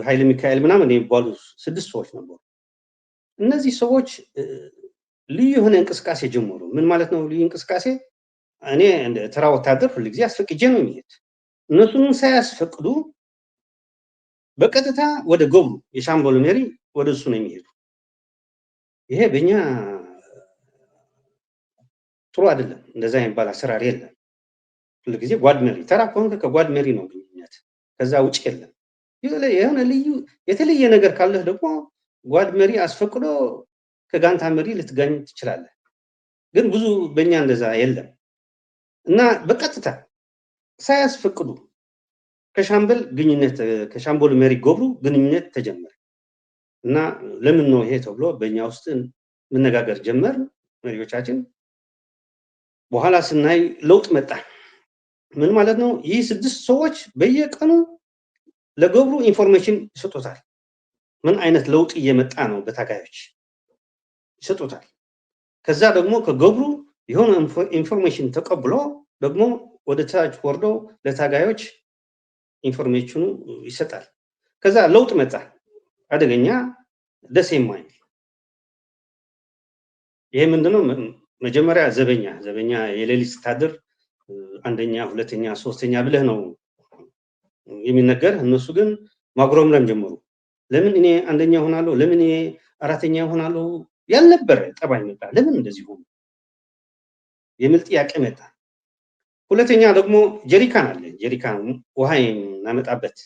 ኃይለ ሚካኤል ምናምን የሚባሉ 6 ሰዎች ነበሩ። እነዚህ ሰዎች ልዩ የሆነ እንቅስቃሴ ጀመሩ። ምን ማለት ነው ልዩ እንቅስቃሴ? እኔ እንደ ተራ ወታደር ሁሉ ጊዜ አስፈቅጄ ነው የሚሄድ። እነሱን ሳያስፈቅዱ በቀጥታ ወደ ገብሩ የሻምበሉ መሪ ወደ እሱ ነው የሚሄዱ። ይሄ በእኛ ጥሩ አይደለም። እንደዛ የሚባል አሰራር የለም። ሁሉ ጊዜ ጓድ መሪ ተራ ከሆንክ ከጓድ መሪ ነው ግንኙነት፣ ከዛ ውጭ የለም። የሆነ ልዩ የተለየ ነገር ካለህ ደግሞ ጓድ መሪ አስፈቅዶ ከጋንታ መሪ ልትጋኝ ትችላለህ። ግን ብዙ በእኛ እንደዛ የለም እና በቀጥታ ሳያስፈቅዱ ከሻምበሉ መሪ ገብሩ ግንኙነት ተጀመረ እና ለምን ነው ይሄ ተብሎ በእኛ ውስጥ መነጋገር ጀመር መሪዎቻችን። በኋላ ስናይ ለውጥ መጣ። ምን ማለት ነው? ይህ 6 ሰዎች በየቀኑ ለገብሩ ኢንፎርሜሽን ይሰጡታል። ምን አይነት ለውጥ እየመጣ ነው በታጋዮች ይሰጡታል። ከዛ ደግሞ ከገብሩ የሆነ ኢንፎርሜሽን ተቀብሎ ደግሞ ወደ ታች ወርዶ ለታጋዮች ኢንፎርሜሽኑ ይሰጣል። ከዛ ለውጥ መጣ። አደገኛ ደስ የማይል ይሄ ምንድነው? መጀመሪያ ዘበኛ የሌሊት ስታድር 1ኛ፣ 2ኛ፣ 3ኛ ብለህ ነው የሚነገር። እነሱ ግን ማጉረምረም ጀመሩ። ለምን እኔ 1ኛ ሆናለሁ? ለምን እኔ 4ኛ ሆናለሁ? ያልነበረ ጠባይ መጣ። ለምን እንደዚህ ሆነ የሚል ጥያቄ መጣ። ሁለተኛ ደግሞ ጀሪካን አለ። ጀሪካን ውሃ እናመጣበት።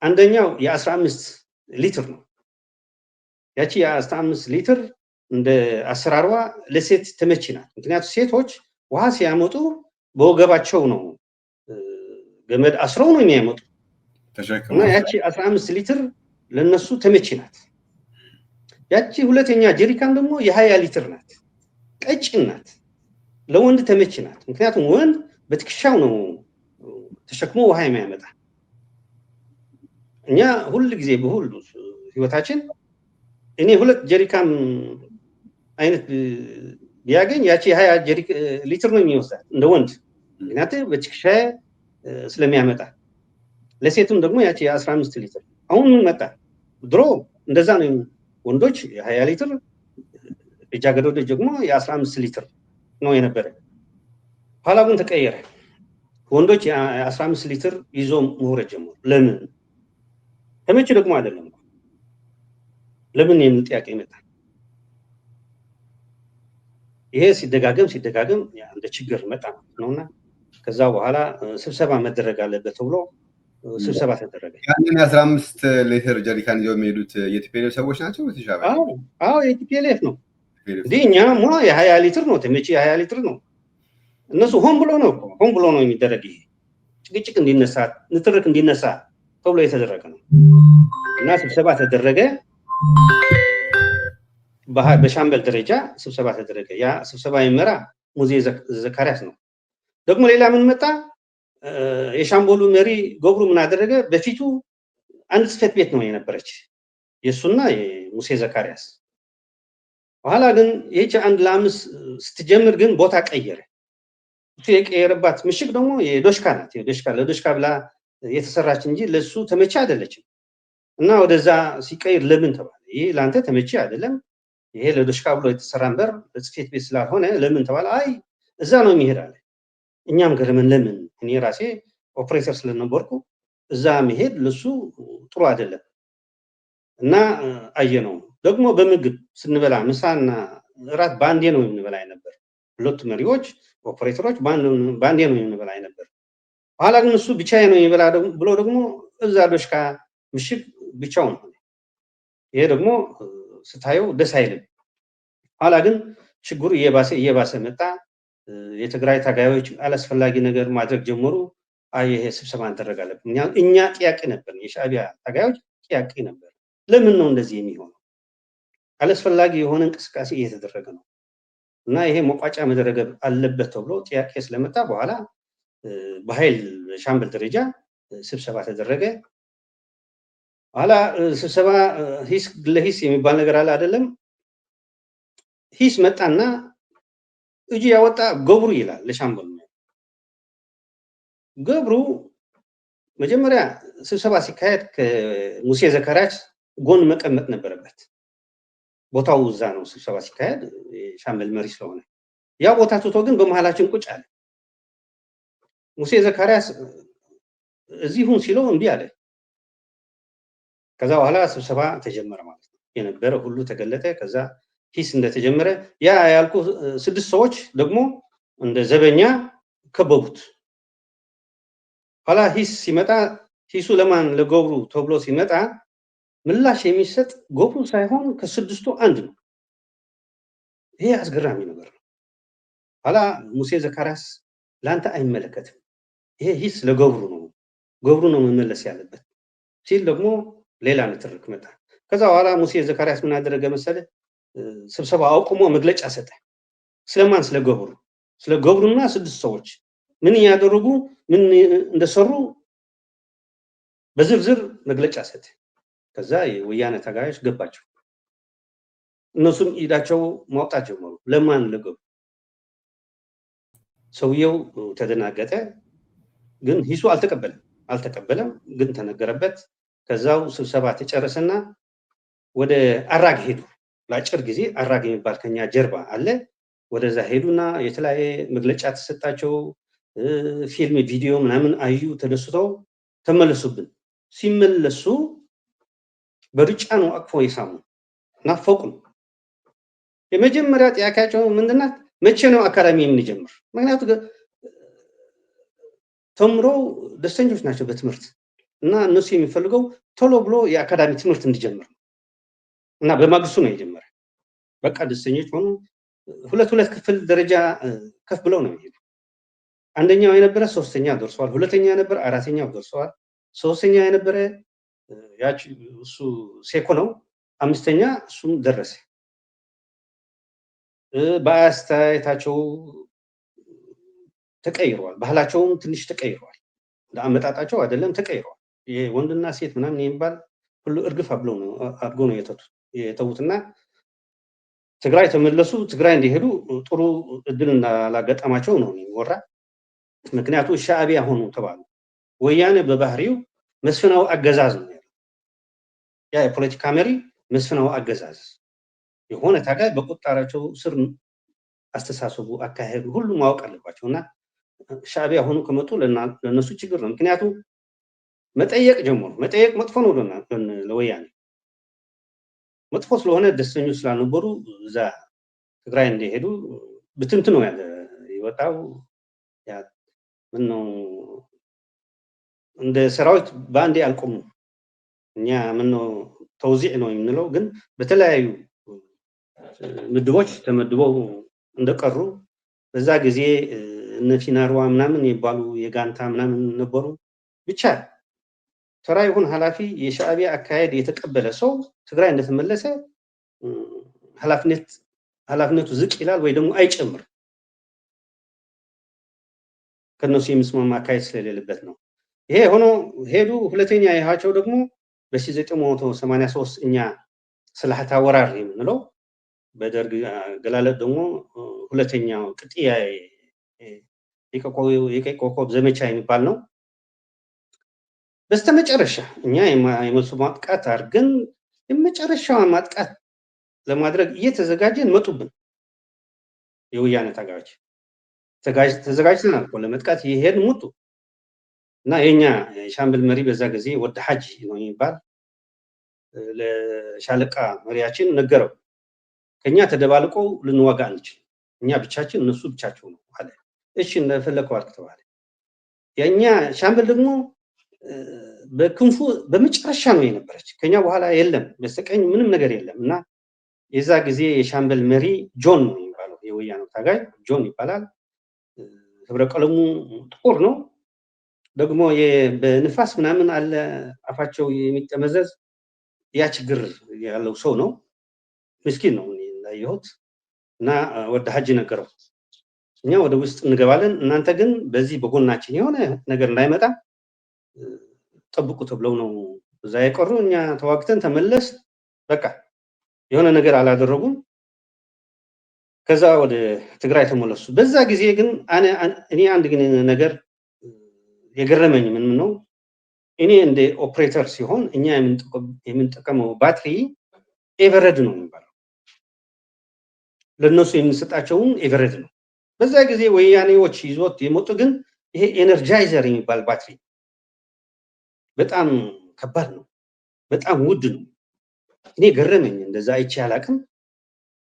አንደኛው የ15 ሊትር ነው። ያቺ የ15 ሊትር እንደ አሰራሯ ለሴት ተመቺ ናት። ምክንያቱም ሴቶች ውሃ ሲያመጡ በወገባቸው ነው ገመድ አስረው ነው የሚያመጡ እና ያቺ 15 ሊትር ለነሱ ተመቺ ናት። ያቺ ሁለተኛ ጀሪካን ደግሞ የ20 ሊትር ናት። ቀጭን ናት። ለወንድ ተመቺ ናት። ምክንያቱም ወንድ በትከሻው ነው ተሸክሞ ውሃ የሚያመጣ። እኛ ሁሉ ጊዜ በሁሉ ህይወታችን እኔ 2 ጀሪካን አይነት ቢያገኝ ያቺ 20 ሊትር ነው የሚወስዳት እንደ ወንድ፣ ምክንያቱም በትከሻ ስለሚያመጣ። ለሴቱም ደግሞ ያቺ 15 ሊትር። አሁን ምን መጣ? ድሮ እንደዛ ነው ወንዶች የ20 ሊትር፣ ልጃገረዶች ደግሞ የ15 ሊትር ነው የነበረ። ኋላ ግን ተቀየረ። ወንዶች የ15 ሊትር ይዞ መውረድ ጀመሩ። ለምን? ተመች ደግሞ አይደለም። ለምን የሚል ጥያቄ መጣ። ይሄ ሲደጋገም እንደ ችግር መጣ ነውና ከዛ በኋላ ስብሰባ መደረግ አለበት ተብሎ ስብሰባ ተደረገ።
ያንን የ15 ሊትር ጀሪካን ይዘው የሚሄዱት የቲፒኤልኤፍ ሰዎች ናቸው?
አዎ የቲፒኤልኤፍ ነው። እንዴ እኛ የ20 ሊትር ነው ተመጪ 20 ሊትር ነው። እነሱ ሆን ብሎ ነው የሚደረግ። ይሄ ጭቅጭቅ እንዲነሳ ንትርክ እንዲነሳ ተብሎ የተደረገ ነው እና ስብሰባ ተደረገ። በሻምበል ደረጃ ስብሰባ ተደረገ። ያ ስብሰባ የሚመራ ሙሴ ዘካርያስ ነው። ደግሞ ሌላ ምን መጣ? የሻምበሉ መሪ ገብሩ ምን አደረገ? በፊቱ አንድ ጽሕፈት ቤት ነው የነበረች የሱና የሙሴ ዘካርያስ። በኋላ ግን ይህች አንድ ለአምስት ስትጀምር ግን ቦታ ቀየረ። እሱ የቀየረባት ምሽግ ደግሞ የዶሽካ ናት። ለዶሽካ ብላ የተሰራች እንጂ ለሱ ተመቼ አይደለችም። እና ወደዛ ሲቀይር ለምን ተባለ? ይሄ ለአንተ ተመቼ አይደለም፣ ይሄ ለዶሽካ ብሎ የተሰራ ነበር ጽሕፈት ቤት ስላልሆነ ለምን ተባለ? አይ እዛ ነው የሚሄድ አለ። እኛም ገርመን ለምን? እኔ ራሴ ኦፕሬተር ስለነበርኩ እዛ መሄድ ለሱ ጥሩ አይደለም እና አየነው። ደግሞ በምግብ ስንበላ ምሳና እራት ባንዴ ነው የምንበላ ነበር። ሁለቱ መሪዎች ኦፕሬተሮች ባንዴ ነው የምንበላ ነበር። ኋላ ግን እሱ ብቻዬ ነው የሚበላ ብሎ ደግሞ እዛ ዶሽካ ምሽግ ብቻውን ሆነ። ይሄ ደግሞ ስታየው ደስ አይልም። ኋላ ግን ችግሩ እየባሰ መጣ። የትግራይ ታጋዮች አላስፈላጊ ነገር ማድረግ ጀመሩ። ይሄ ስብሰባ እንደረጋለን። እኛ ጥያቄ ነበር፣ የሻዕቢያ ታጋዮች ጥያቄ ነበር። ለምን ነው እንደዚህ የሚሆነው? አላስፈላጊ የሆነ እንቅስቃሴ እየተደረገ ነው እና ይሄ መቋጫ መደረግ አለበት ተብሎ ጥያቄ ስለመጣ በኋላ በኃይል ሻምበል ደረጃ ስብሰባ ተደረገ። ኋላ ስብሰባ ሂስ ለሂስ የሚባል ነገር አለ አይደለም። ሂስ መጣና እጁ ያወጣ ገብሩ ይላል ለሻምበል። ገብሩ መጀመሪያ ስብሰባ ሲካሄድ ከሙሴ ዘካርያስ ጎን መቀመጥ ነበረበት። ቦታው እዛ ነው ስብሰባ ሲካሄድ ሻምበል መሪ ስለሆነ ያ ቦታ ትቶ ግን በመሃላችን ቁጭ አለ። ሙሴ ዘካርያስ እዚሁን ሲለው እምቢ አለ። ከዛ በኋላ ስብሰባ ተጀመረ ማለት ነው። የነበረ ሁሉ ተገለጠ። ከዛ ሂስ እንደተጀመረ ያ ያልኩ 6 ሰዎች ደግሞ እንደ ዘበኛ ከበቡት። ኋላ ሂስ ሲመጣ ሂሱ ለማን ለገብሩ ተብሎ ሲመጣ ምላሽ የሚሰጥ ገብሩ ሳይሆን ከ6ቱ አንድ ነው። ይሄ አስገራሚ ነገር ነው። ኋላ ሙሴ ዘካርያስ ላንተ አይመለከትም፣ ይሄ ሂስ ለገብሩ ነው፣ ገብሩ ነው መመለስ ያለበት ሲል ደግሞ ሌላ ንትርክ መጣ። ከዛ በኋላ ሙሴ ዘካርያስ ምን አደረገ መሰለ? ስብሰባ አቁሞ መግለጫ ሰጠ። ስለማን? ስለ ገብሩና 6 ሰዎች ምን ያደረጉ ምን እንደሰሩ በዝርዝር መግለጫ ሰጠ። ከዛ የወያነ ታጋዮች ገባቸው። እነሱም ኢዳቸው ማውጣት ጀመሩ። ለማን? ለገብሩ። ሰውየው ተደናገጠ። ግን ሂሱ አልተቀበለም፣ ግን ተነገረበት። ከዛው ስብሰባ ተጨረሰና ወደ አራግ ሄዱ። ለአጭር ጊዜ አራግ የሚባል ከኛ ጀርባ አለ። ወደዛ ሄዱና የተለያየ መግለጫ ተሰጣቸው። ፊልም ቪዲዮ ምናምን አዩ፣ ተደስተው ተመለሱብን። ሲመለሱ በሩጫ ነው አቅፎ የሳሙ። ናፈቁን። የመጀመሪያ ጥያቄያቸው ምንድናት? መቼ ነው አካዳሚ የምንጀምር? ምክንያቱም ተምረው ደስተኞች ናቸው በትምህርት እና እነሱ የሚፈልገው ቶሎ ብሎ የአካዳሚ ትምህርት እንዲጀምር ነው እና በማግስቱ ነው የጀመረ። በቃ ደስተኞች ሆኑ። ሁለት ክፍል ደረጃ ከፍ ብለው ነው የሚሄዱ። አንደኛው የነበረ 3ኛ ደርሰዋል። ሁለተኛ የነበረ 4ኛው ደርሰዋል። 3ኛ የነበረ ያቺ እሱ ሴኮ ነው። 5ኛ እሱም ደረሰ። በአስተያየታቸው ተቀይረዋል። ባህላቸውም ትንሽ ተቀይረዋል። ለአመጣጣቸው አይደለም ተቀይረዋል። የወንድና ሴት ምናምን የሚባል ሁሉ እርግፍ አድርጎ ነው የተዉትና ትግራይ ተመለሱ። ትግራይ እንዲሄዱ ጥሩ እድል እንዳላገጠማቸው ነው የሚወራ። ምክንያቱ ሻዕቢያ ሆኑ ተባሉ። ወያኔ በባህሪው መስፍናዊ አገዛዝ ነው ያለው። ያ የፖለቲካ መሪ መስፍናዊ አገዛዝ የሆነ ታጋይ በቁጣራቸው ስር አስተሳሰቡ፣ አካሄዱ ሁሉ ማወቅ አለባቸው እና ሻዕቢያ ሆኑ ከመጡ ለነሱ ችግር ነው። ምክንያቱም መጠየቅ ጀመሩ። መጠየቅ መጥፎ ነው ለወያኔ መጥፎ ስለሆነ ደስተኞች ስላልነበሩ እዛ ትግራይ እንደሄዱ ብትንት ነው ያለ የወጣው። ያ ምን ነው እንደ ሰራዊት በአንዴ አልቆሙ። እኛ ምን ነው ተውዚዕ ነው የምንለው፣ ግን በተለያዩ ምድቦች ተመድበው እንደቀሩ በዛ ጊዜ እነ ፊናርዋ ምናምን ይባሉ የጋንታ ምናምን ነበሩ። ብቻ ተራ ይሁን ኃላፊ የሻዕቢያ አካሄድ የተቀበለ ሰው ትግራይ እንደተመለሰ ኃላፊነቱ ዝቅ ይላል ወይ ደግሞ አይጨምርም። ከነሱ የሚስማማ አካሄድ ስለሌለበት ነው። ይሄ ሆኖ ሄዱ። ሁለተኛ ያያቸው ደግሞ በ1983 እኛ ስላሕታ ወራር የምንለው በደርግ አገላለጥ ደግሞ ሁለተኛው ቅጥያ የቀይ ኮከብ ዘመቻ የሚባል ነው። በስተመጨረሻ እኛ የመልሶ ማጥቃት አድርገን የመጨረሻውን ማጥቃት ለማድረግ እየተዘጋጀን መጡብን የወያኔ ታጋዮች። ተዘጋጅተናል እኮ ለመጥቃት እየሄድን መጡ እና የኛ ሻምበል መሪ በዛ ጊዜ ወደ ሐጂ ነው የሚባል ለሻለቃ መሪያችን ነገረው። ከኛ ተደባልቀው ልንዋጋ አንችል፣ እኛ ብቻችን እነሱ ብቻቸው ነው አለ። እሺ እንደፈለከው አልክ ተባለ። የኛ ሻምበል ደግሞ በክንፉ በመጨረሻ ነው የነበረች፣ ከኛ በኋላ የለም፣ በስተቀኝ ምንም ነገር የለም እና የዛ ጊዜ የሻምበል መሪ ጆን ነው የሚባለው፣ የወያኔው ታጋይ ጆን ይባላል። ህብረ ቀለሙ ጥቁር ነው ደግሞ በንፋስ ምናምን አለ አፋቸው የሚጠመዘዝ ያ ችግር ያለው ሰው ነው። ምስኪን ነው እንዳየሁት እና ወደ ሐጂ ነገረው፣ እኛ ወደ ውስጥ እንገባለን፣ እናንተ ግን በዚህ በጎናችን የሆነ ነገር እንዳይመጣ ጠብቁ ተብለው ነው እዛ የቀሩ። እኛ ተዋግተን ተመለስ፣ በቃ የሆነ ነገር አላደረጉም። ከዛ ወደ ትግራይ ተመለሱ። በዛ ጊዜ ግን እኔ አንድ ግን ነገር የገረመኝ ምን ነው፣ እኔ እንደ ኦፕሬተር ሲሆን እኛ የምንጠቀመው ባትሪ ኤቨረድ ነው የሚባለው፣ ለነሱ የምንሰጣቸውን ኤቨረድ ነው። በዛ ጊዜ ወያኔዎች ይዞት የመጡ ግን ይሄ ኤነርጃይዘር የሚባል ባትሪ በጣም ከባድ ነው፣ በጣም ውድ ነው። እኔ ገረመኝ፣ እንደዛ አይቼ አላቅም።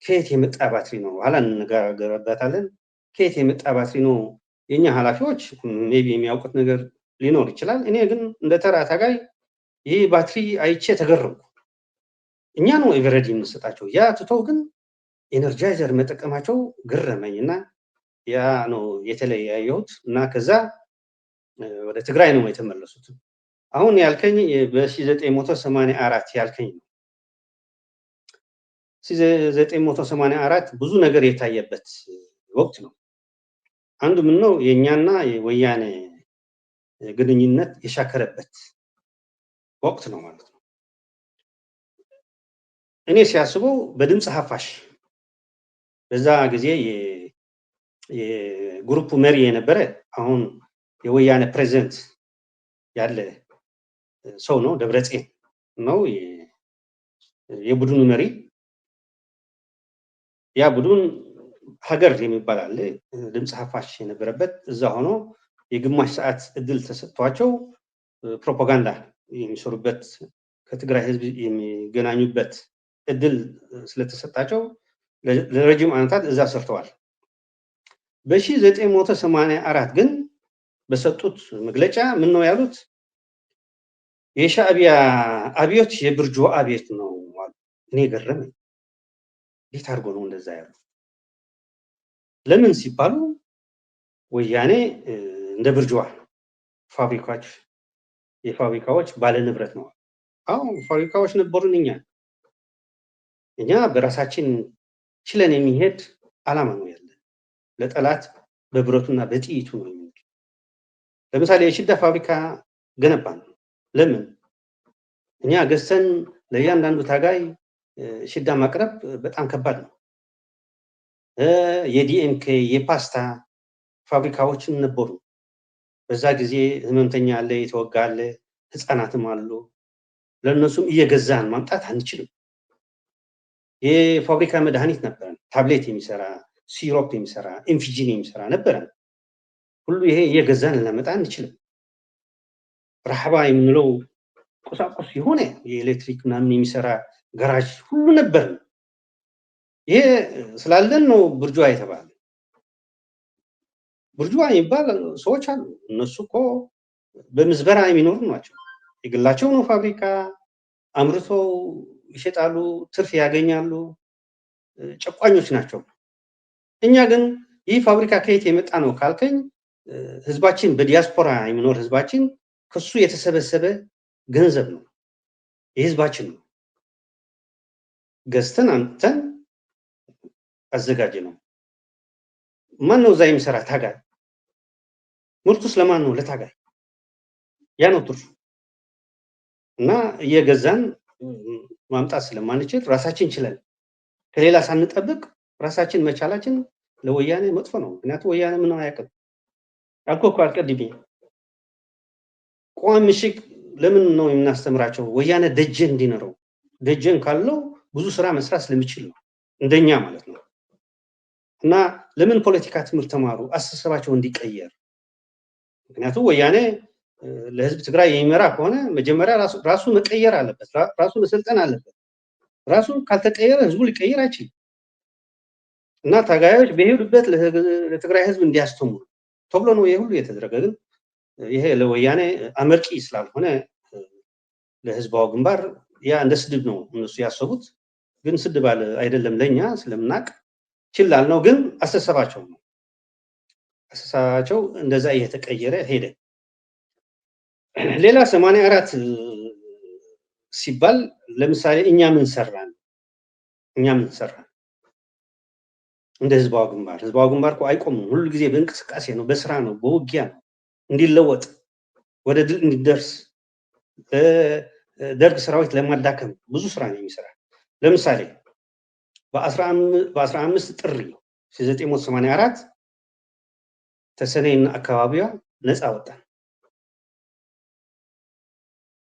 ከየት የመጣ ባትሪ ነው? ኋላ እንነጋገርበታለን። ከየት የመጣ ባትሪ ነው? የኛ ኃላፊዎች ሜቢ የሚያውቁት ነገር ሊኖር ይችላል። እኔ ግን እንደ ተራ ታጋይ ይህ ባትሪ አይቼ ተገረምኩ። እኛ ነው ኤቨረዲ የምንሰጣቸው፣ ያ ትተው ግን ኤነርጃይዘር መጠቀማቸው ገረመኝ እና ያ ነው የተለያየሁት እና ከዛ ወደ ትግራይ ነው የተመለሱት። አሁን ያልከኝ በ1984 ያልከኝ ነው። 1984 ብዙ ነገር የታየበት ወቅት ነው። አንዱ ምን ነው የኛና የወያኔ ግንኙነት የሻከረበት ወቅት ነው ማለት ነው። እኔ ሲያስበው በድምፅ ሀፋሽ በዛ ጊዜ የግሩፕ መሪ የነበረ አሁን የወያኔ ፕሬዚደንት ያለ ሰው ነው፣ ደብረጽዮን ነው የቡድኑ መሪ። ያ ቡድን ሀገር የሚባል አለ ድምፅ ሀፋሽ የነበረበት፣ እዛ ሆኖ የግማሽ ሰዓት እድል ተሰጥቷቸው ፕሮፓጋንዳ የሚሰሩበት ከትግራይ ህዝብ የሚገናኙበት እድል ስለተሰጣቸው ለረጅም ዓመታት እዛ ሰርተዋል። በ1984 ግን በሰጡት መግለጫ ምን ነው ያሉት? የሻዕቢያ አብዮት የብርጁ አብዮት ነው አሉ። እኔ ገረመኝ። እንዴት አድርጎ ነው እንደዛ ያሉት? ለምን ሲባሉ ወያኔ እንደ ብርጅዋ የፋብሪካዎች ባለ ንብረት ነው። አሁን ፋብሪካዎች ነበሩን፣ እኛ በራሳችን ችለን የሚሄድ አላማ ነው ያለን። ለጠላት በብረቱና በጥይቱ ነው የሚሄድ። ለምሳሌ የሽዳ ፋብሪካ ገነባን። ለምን? እኛ ገዝተን ለእያንዳንዱ ታጋይ ሽዳ ማቅረብ በጣም ከባድ ነው። የዲኤምኬ የፓስታ ፋብሪካዎችን ነበሩ። በዛ ጊዜ ህመምተኛ አለ፣ የተወጋ አለ፣ ህፃናትም አሉ። ለእነሱም እየገዛን ማምጣት አንችልም። የፋብሪካ መድኃኒት ነበረን፣ ታብሌት የሚሰራ ሲሮፕ የሚሰራ ኢንፊጂን የሚሰራ ነበረን። ሁሉ ይሄ እየገዛን ለመጣ አንችልም። ረሃባ የምንለው ቁሳቁስ የሆነ የኤሌክትሪክ ምናምን የሚሰራ ጋራጅ ሁሉ ነበርን። ይሄ ስላለን ነው ብርጅዋ የተባለ። ብርጅዋ የሚባል ሰዎች አሉ። እነሱ እኮ በምዝበራ የሚኖሩ ናቸው። የግላቸው ነው ፋብሪካ አምርተው ይሸጣሉ፣ ትርፍ ያገኛሉ። ጨቋኞች ናቸው። እኛ ግን ይህ ፋብሪካ ከየት የመጣ ነው ካልከኝ ህዝባችን በዲያስፖራ የሚኖር ህዝባችን ከሱ የተሰበሰበ ገንዘብ ነው፣ የህዝባችን ነው። ገዝተን አምጥተን አዘጋጀ ነው። ማን ነው እዛ የሚሰራ? ታጋይ። ምርቱስ ለማን ነው? ለታጋይ። ያ ነው ትርፉ። እና እየገዛን ማምጣት ስለማንችል ራሳችን ችለን ከሌላ ሳንጠብቅ ራሳችን መቻላችን ለወያኔ መጥፎ ነው። ምክንያቱም ወያኔ ምን አያውቅም። አልኩህ እኮ አስቀድሜ ቋሚ ምሽግ ለምን ነው የምናስተምራቸው? ወያኔ ደጀን እንዲኖረው፣ ደጀን ካለው ብዙ ስራ መስራት ስለሚችል ነው፣ እንደኛ ማለት ነው። እና ለምን ፖለቲካ ትምህርት ተማሩ? አስተሳሰባቸው እንዲቀየር። ምክንያቱም ወያኔ ለህዝብ ትግራይ የሚመራ ከሆነ መጀመሪያ ራሱ መቀየር አለበት፣ ራሱ መሰልጠን አለበት። ራሱ ካልተቀየረ ህዝቡ ሊቀየር አይችልም። እና ታጋዮች በሄዱበት ለትግራይ ህዝብ እንዲያስተምሩ ተብሎ ነው ይሄ ሁሉ የተደረገ። ግን ይሄ ለወያኔ አመርቂ ስላልሆነ ለህዝባዊ ግንባር ያ እንደ ስድብ ነው እነሱ ያሰቡት። ግን ስድብ አይደለም፣ ለኛ ስለምናቅ ችላል ነው። ግን አስተሳሰባቸው ነው፣ አስተሳሰባቸው እንደዛ እየተቀየረ ሄደ። ሌላ 84 ሲባል ለምሳሌ እኛ ምን ሰራን? እንደ ህዝባዊ ግንባር እኮ አይቆምም። ሁሉ ጊዜ በእንቅስቃሴ ነው፣ በስራ ነው፣ በውጊያ ነው። እንዲለወጥ ወደ ድል እንዲደርስ ደርግ ሰራዊት ለማዳከም ብዙ ስራ ነው የሚሰራ። ለምሳሌ በ15 ጥሪ 1984 ተሰነይና አካባቢዋ ነፃ ወጣን።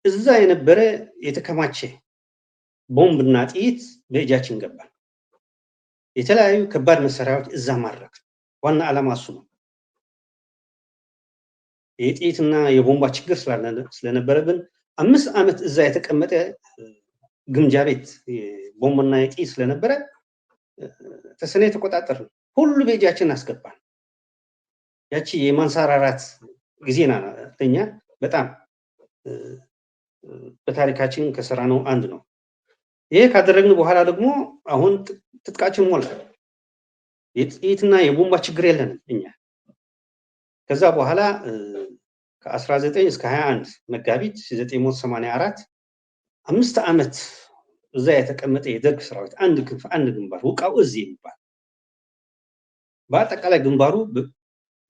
እዛ የነበረ የተከማቸ ቦምብና ጥይት በእጃችን ገባ። የተለያዩ ከባድ መሳሪያዎች እዛ ማድረግ ዋና ዓላማ እሱ ነው። የጥይትና የቦምባ ችግር ስለነበረብን 5 ዓመት እዛ የተቀመጠ ግምጃ ቤት ቦምብና የጥይት ስለነበረ ተሰነይ ተቆጣጠርን። ሁሉ በእጃችን አስገባን። ያቺ የማንሰራራት ጊዜ ለኛ በጣም በታሪካችን ከሰራ ነው አንድ ነው። ይሄ ካደረግን በኋላ ደግሞ አሁን ትጥቃችን ሞላ። የጥይትና የቦምባ ችግር የለንም እኛ። ከዛ በኋላ ከ19 እስከ 21 መጋቢት 1984 5 ዓመት እዛ የተቀመጠ የደርግ ሰራዊት አንድ ክንፍ አንድ ግንባር ውቃው እዝ የሚባል በአጠቃላይ ግንባሩ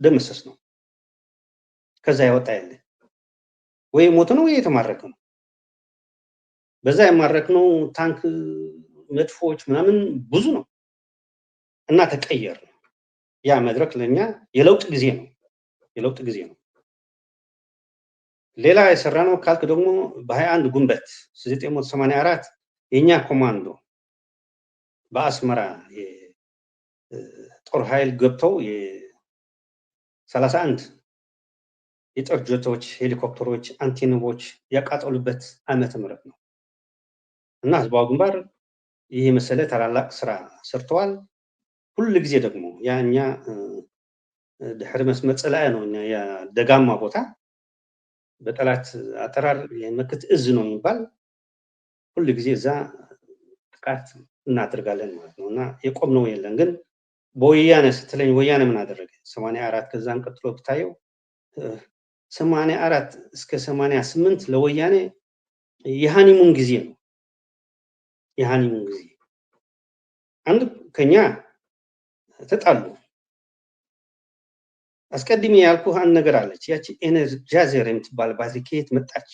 ደመሰስ ነው። ከዛ ያወጣ ያለ ወይ ሞት ነው ወይ የተማረከ ነው። በዛ የማረክነው ታንክ፣ መድፎች ምናምን ብዙ ነው እና ተቀየር ነው። ያ መድረክ ለኛ የለውጥ ጊዜ ነው። ሌላ የሰራነው ካልክ ደግሞ በ21 ግንቦት 1984 የኛ ኮማንዶ በአስመራ የጦር ኃይል ገብተው የ31 የጦር ጀቶች፣ ሄሊኮፕተሮች፣ አንቲኖቮች ያቃጠሉበት ዓመተ ምህረት ነው እና ህዝባዊ ግንባር ይህ መሰለ ታላላቅ ስራ ሰርተዋል። ሁሉ ጊዜ ደግሞ ያኛ ድሕሪ መስመር ፀላኢ ነው። ያ ደጋማ ቦታ በጠላት አጠራር የመክት እዝ ነው የሚባል ሁሉ ጊዜ እዛ ጥቃት እናደርጋለን ማለት ነው እና የቆምነው የለን። ግን በወያኔ ስትለኝ ወያኔ ምን አደረገ? 84 ከዛም ቀጥሎ ብታየው 84 እስከ 88 ለወያኔ የሃኒሙን ጊዜ ነው። የሃኒሙን ጊዜ አንድ ከኛ ተጣሉ። አስቀድሜ ያልኩህ አንድ ነገር አለች። ያቺ ኤነርጃይዘር የምትባል ባትሪ ከየት መጣች?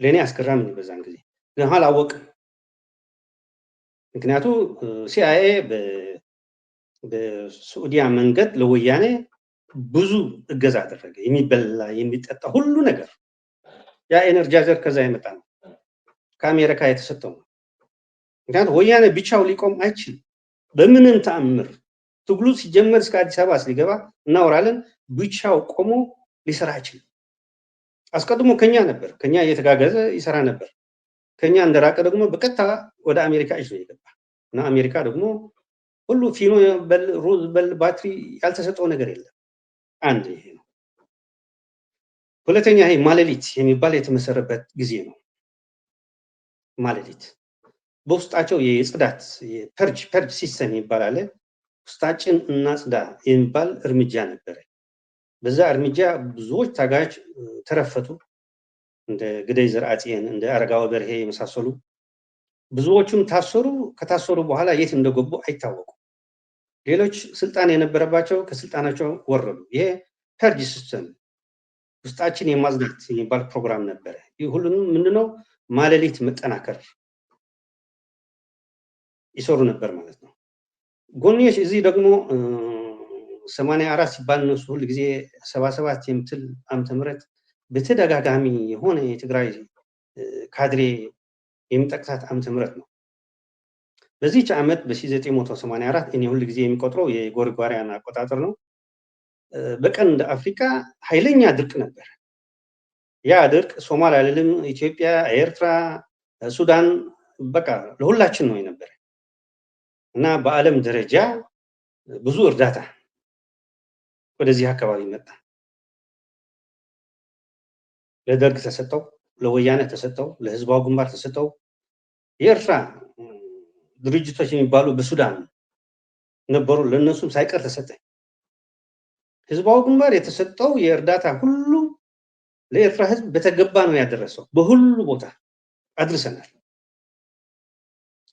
ለእኔ አስገራሚ ነው በዛን ጊዜ፣ ግን አላወቅም። ምክንያቱ ሲአይኤ በሳዑዲያ መንገድ ለወያኔ ብዙ እገዛ አደረገ። የሚበላ የሚጠጣ ሁሉ ነገር። ያ ኤነርጃይዘር ከዛ የመጣ ነው፣ ከአሜሪካ የተሰጠው ነው። ምክንያቱም ወያኔ ብቻው ሊቆም አይችልም በምንም ተአምር። ትግሉ ሲጀመር እስከ አዲስ አበባ ሲገባ እናወራለን። ብቻው ቆሞ ሊሰራ አይችልም። አስቀድሞ ከኛ ነበር፣ ከኛ እየተጋገዘ ይሰራ ነበር። ከኛ እንደራቀ ደግሞ በቀጥታ ወደ አሜሪካ ይዞ የገባ እና አሜሪካ ደግሞ ሁሉ ፊኖ በል ሩዝ በል ባትሪ ያልተሰጠው ነገር የለም። አንድ ይሄ ነው። ሁለተኛ ይሄ ማለሊት የሚባል የተመሰረበት ጊዜ ነው። ማለሊት በውስጣቸው የጽዳት ፐርጅ ሲስተም ይባላል። ውስጣችን እናጽዳ የሚባል እርምጃ ነበረ። በዛ እርምጃ ብዙዎች ታጋዮች ተረፈቱ። እንደ ግደይ ዘርአጽዮን፣ እንደ አረጋዊ በርሄ የመሳሰሉ ብዙዎቹም ታሰሩ። ከታሰሩ በኋላ የት እንደገቡ አይታወቁም። ሌሎች ስልጣን የነበረባቸው ከስልጣናቸው ወረዱ። ይሄ ፐርጅ ሲስተም ውስጣችን የማጽዳት የሚባል ፕሮግራም ነበረ። ይህ ሁሉንም ምንድነው ማለሊት መጠናከር ይሰሩ ነበር ማለት ነው። ጎንዮሽ እዚህ ደግሞ 84 ሲባል እነሱ ሁል ጊዜ 77 የምትል ዓመተ ምህረት በተደጋጋሚ የሆነ የትግራይ ካድሬ የሚጠቅሳት ዓመተ ምህረት ነው። በዚህች ዓመት በ1984 እኔ ሁል ጊዜ የሚቆጥረው የጎርጎሪያን አቆጣጠር ነው። በቀን እንደ አፍሪካ ኃይለኛ ድርቅ ነበር። ያ ድርቅ ሶማሌ አይደለም፣ ኢትዮጵያ፣ ኤርትራ፣ ሱዳን በቃ ለሁላችን ነው የነበረ እና በዓለም ደረጃ ብዙ እርዳታ ወደዚህ አካባቢ መጣ። ለደርግ ተሰጠው፣ ለወያነ ተሰጠው፣ ለህዝባዊ ግንባር ተሰጠው። የኤርትራ ድርጅቶች የሚባሉ በሱዳን ነበሩ፣ ለነሱም ሳይቀር ተሰጠ። ህዝባዊ ግንባር የተሰጠው የእርዳታ ሁሉ ለኤርትራ ህዝብ በተገባ ነው ያደረሰው። በሁሉ ቦታ አድርሰናል።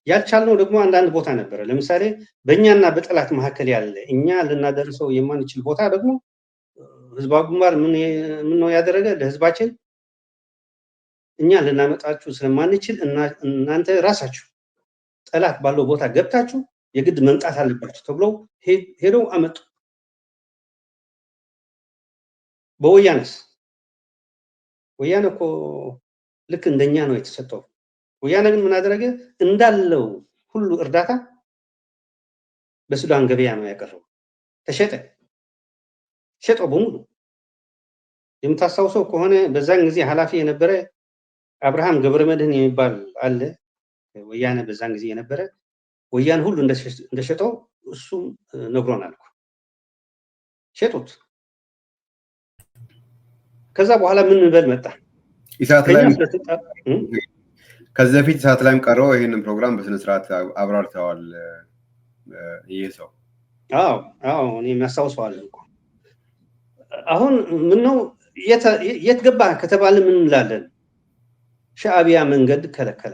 ያልቻልነው ደግሞ አንዳንድ ቦታ ነበረ። ለምሳሌ በእኛና በጠላት መካከል ያለ እኛ ልናደርሰው የማንችል ቦታ ደግሞ ህዝባዊ ግንባር ምን ነው ያደረገ? ለህዝባችን እኛ ልናመጣችሁ ስለማንችል እናንተ ራሳችሁ ጠላት ባለው ቦታ ገብታችሁ የግድ መምጣት አለባችሁ ተብለው ሄደው አመጡ። በወያነስ ወያነ እኮ ልክ እንደኛ ነው የተሰጠው። ወያነ ግን ምን አደረገ? እንዳለው ሁሉ እርዳታ በሱዳን ገበያ ነው ያቀረበው። ተሸጠ፣ ሸጠው በሙሉ። የምታስታውሰው ከሆነ በዛን ጊዜ ኃላፊ የነበረ አብርሃም ገብረመድህን የሚባል አለ። ወያነ በዛን ጊዜ የነበረ ወያነ ሁሉ እንደሸጠው እሱም ነግሮናል። ሸጡት። ከዛ በኋላ ምን እንበል መጣ?
ኢሳት ላይ ከዚህ በፊት ኢሳት ላይም ቀረው ይሄንን ፕሮግራም በስነ ስርዓት አብራርተዋል። ይሄ ሰው
አዎ እኔ የሚያስታውሰዋል እኮ። አሁን ምን ነው የት ገባ ከተባለ ምን እንላለን? ሻዕቢያ መንገድ ከለከለ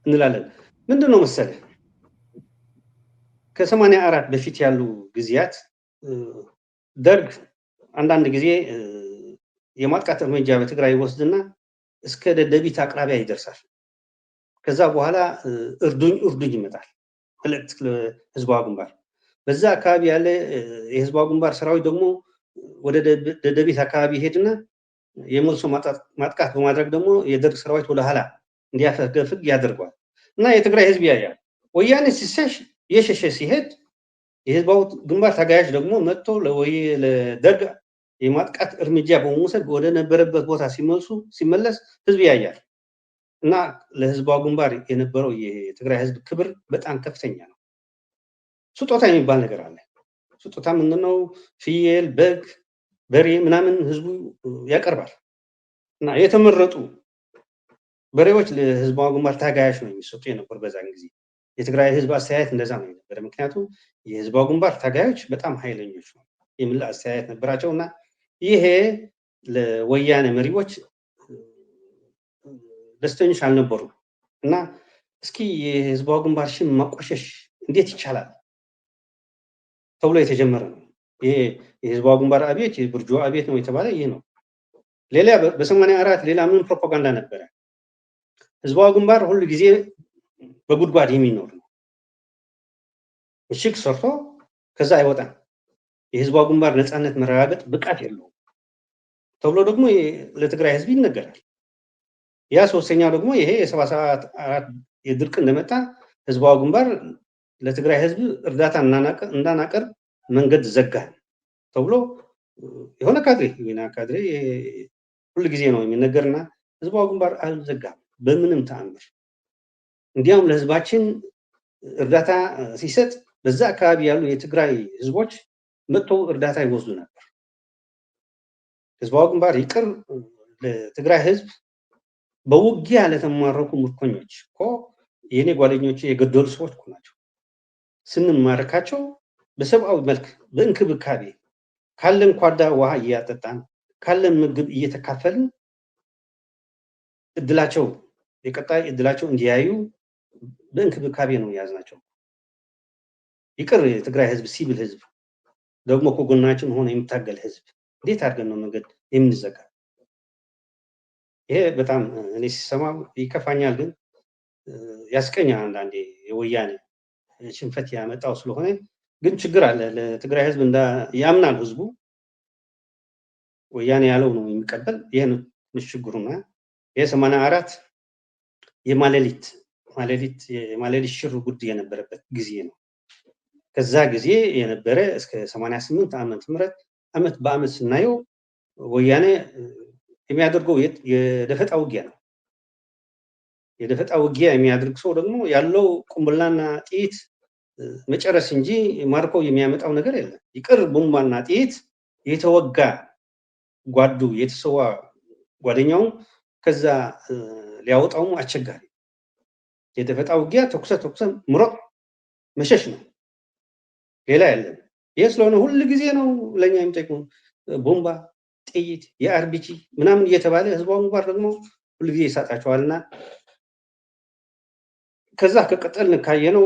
እንላለን። ምንድነው መሰለህ ከ84 በፊት ያሉ ጊዜያት ደርግ አንዳንድ ጊዜ የማጥቃት እርምጃ በትግራይ ይወስድና እስከ ደደቢት አቅራቢያ ይደርሳል። ከዛ በኋላ እርዱኝ ይመጣል። ሁለት ህዝባዊ ግንባር በዛ አካባቢ ያለ የህዝባዊ ግንባር ሰራዊት ደግሞ ወደ ደደቢት አካባቢ ይሄድና የመልሶ ማጥቃት በማድረግ ደግሞ የደርግ ሰራዊት ወደ ኋላ እንዲያፈገፍግ ያደርገዋል። እና የትግራይ ህዝብ ያያል። ወያኔ ሲሸሽ የሸሸ ሲሄድ የህዝባዊ ግንባር ታጋዮች ደግሞ መጥቶ ለደርግ የማጥቃት እርምጃ በመውሰድ ወደ ነበረበት ቦታ ሲመለስ ህዝብ ያያል። እና ለህዝባዊ ግንባር የነበረው የትግራይ ህዝብ ክብር በጣም ከፍተኛ ነው። ስጦታ የሚባል ነገር አለ። ስጦታ ምንድነው? ፍየል፣ በግ፣ በሬ ምናምን ህዝቡ ያቀርባል። እና የተመረጡ በሬዎች ለህዝባዊ ግንባር ታጋዮች ነው የሚሰጡ የነበሩ በዛን ጊዜ። የትግራይ ህዝብ አስተያየት እንደዛ ነው የነበረ። ምክንያቱም የህዝባዊ ግንባር ታጋዮች በጣም ኃይለኞች ነው የሚል አስተያየት ነበራቸው። እና ይሄ ለወያኔ መሪዎች ደስተኞች አልነበሩም። እና እስኪ የህዝባዊ ግንባር ሽም ማቆሸሽ እንዴት ይቻላል ተብሎ የተጀመረ ነው። ይሄ የህዝባዊ ግንባር አብዮት የቡርጆ አብዮት ነው የተባለ ይሄ ነው። ሌላ በ84 ሌላ ምን ፕሮፓጋንዳ ነበረ? ህዝባዊ ግንባር ሁሉ ጊዜ በጉድጓድ የሚኖር ነው። ምሽግ ሰርቶ ከዛ አይወጣም። የህዝባዊ ግንባር ነፃነት መረጋገጥ ብቃት የለውም ተብሎ ደግሞ ለትግራይ ህዝብ ይነገራል። ያ ሶስተኛው ደግሞ ይሄ የ77 የድርቅ እንደመጣ ህዝባዊ ግንባር ለትግራይ ህዝብ እርዳታ እንዳናቀርብ መንገድ ዘጋ ተብሎ የሆነ ካድሬ ሁሉ ጊዜ ነው የሚነገርና ህዝባዊ ግንባር አልዘጋም በምንም ተአምር። እንዲያውም ለህዝባችን እርዳታ ሲሰጥ በዛ አካባቢ ያሉ የትግራይ ህዝቦች መጥተው እርዳታ ይወስዱ ነበር። ህዝባዊ ግንባር ይቅር ለትግራይ ህዝብ በውጊያ ለተማረኩ ምርኮኞች እኮ የኔ ጓደኞች የገደሉ ሰዎች እኮ ናቸው። ስንማረካቸው በሰብአዊ መልክ በእንክብካቤ ካለን ኳዳ ውሃ እያጠጣን ካለን ምግብ እየተካፈልን እድላቸው የቀጣይ እድላቸው እንዲያዩ በእንክብካቤ ነው የያዝናቸው። ይቅር የትግራይ ህዝብ ሲቪል ህዝብ ደግሞ ከጎናችን ሆኖ የሚታገል ህዝብ እንዴት አድርገን ነው መንገድ የምንዘጋ? ይሄ በጣም እኔ ሲሰማው ይከፋኛል፣ ግን ያስቀኛል። አንዳንዴ የወያኔ ሽንፈት ያመጣው ስለሆነ ግን ችግር አለ። ለትግራይ ህዝብ ያምናል ህዝቡ ወያኔ ያለው ነው የሚቀበል። ይሄ ነው ችግሩና ይሄ 84 የማሌሊት ሽር ጉድ የነበረበት ጊዜ ነው። ከዛ ጊዜ የነበረ እስከ 88 ዓመተ ምህረት ዓመት በዓመት ስናየው ወያኔ የሚያደርገው የደፈጣ ውጊያ ነው። የደፈጣ ውጊያ የሚያደርግ ሰው ደግሞ ያለው ቁምብላና ጥይት መጨረስ እንጂ ማርኮ የሚያመጣው ነገር የለም። ይቅር ቦምባና ጥይት የተወጋ ጓዱ የተሰዋ ጓደኛው ከዛ ሊያወጣው አስቸጋሪ። የደፈጣ ውጊያ ተኩሰ ምሮጥ መሸሽ ነው፣ ሌላ የለም። ይህ ስለሆነ ሁሉ ጊዜ ነው ለኛ የሚጠቅሙ ቦምባ ጥይት የአርቢጂ ምናምን እየተባለ ህዝባው ሙባር ደግሞ ሁሉ ጊዜ ይሳጣቸዋልና ከዛ ከቀጠልን ካየነው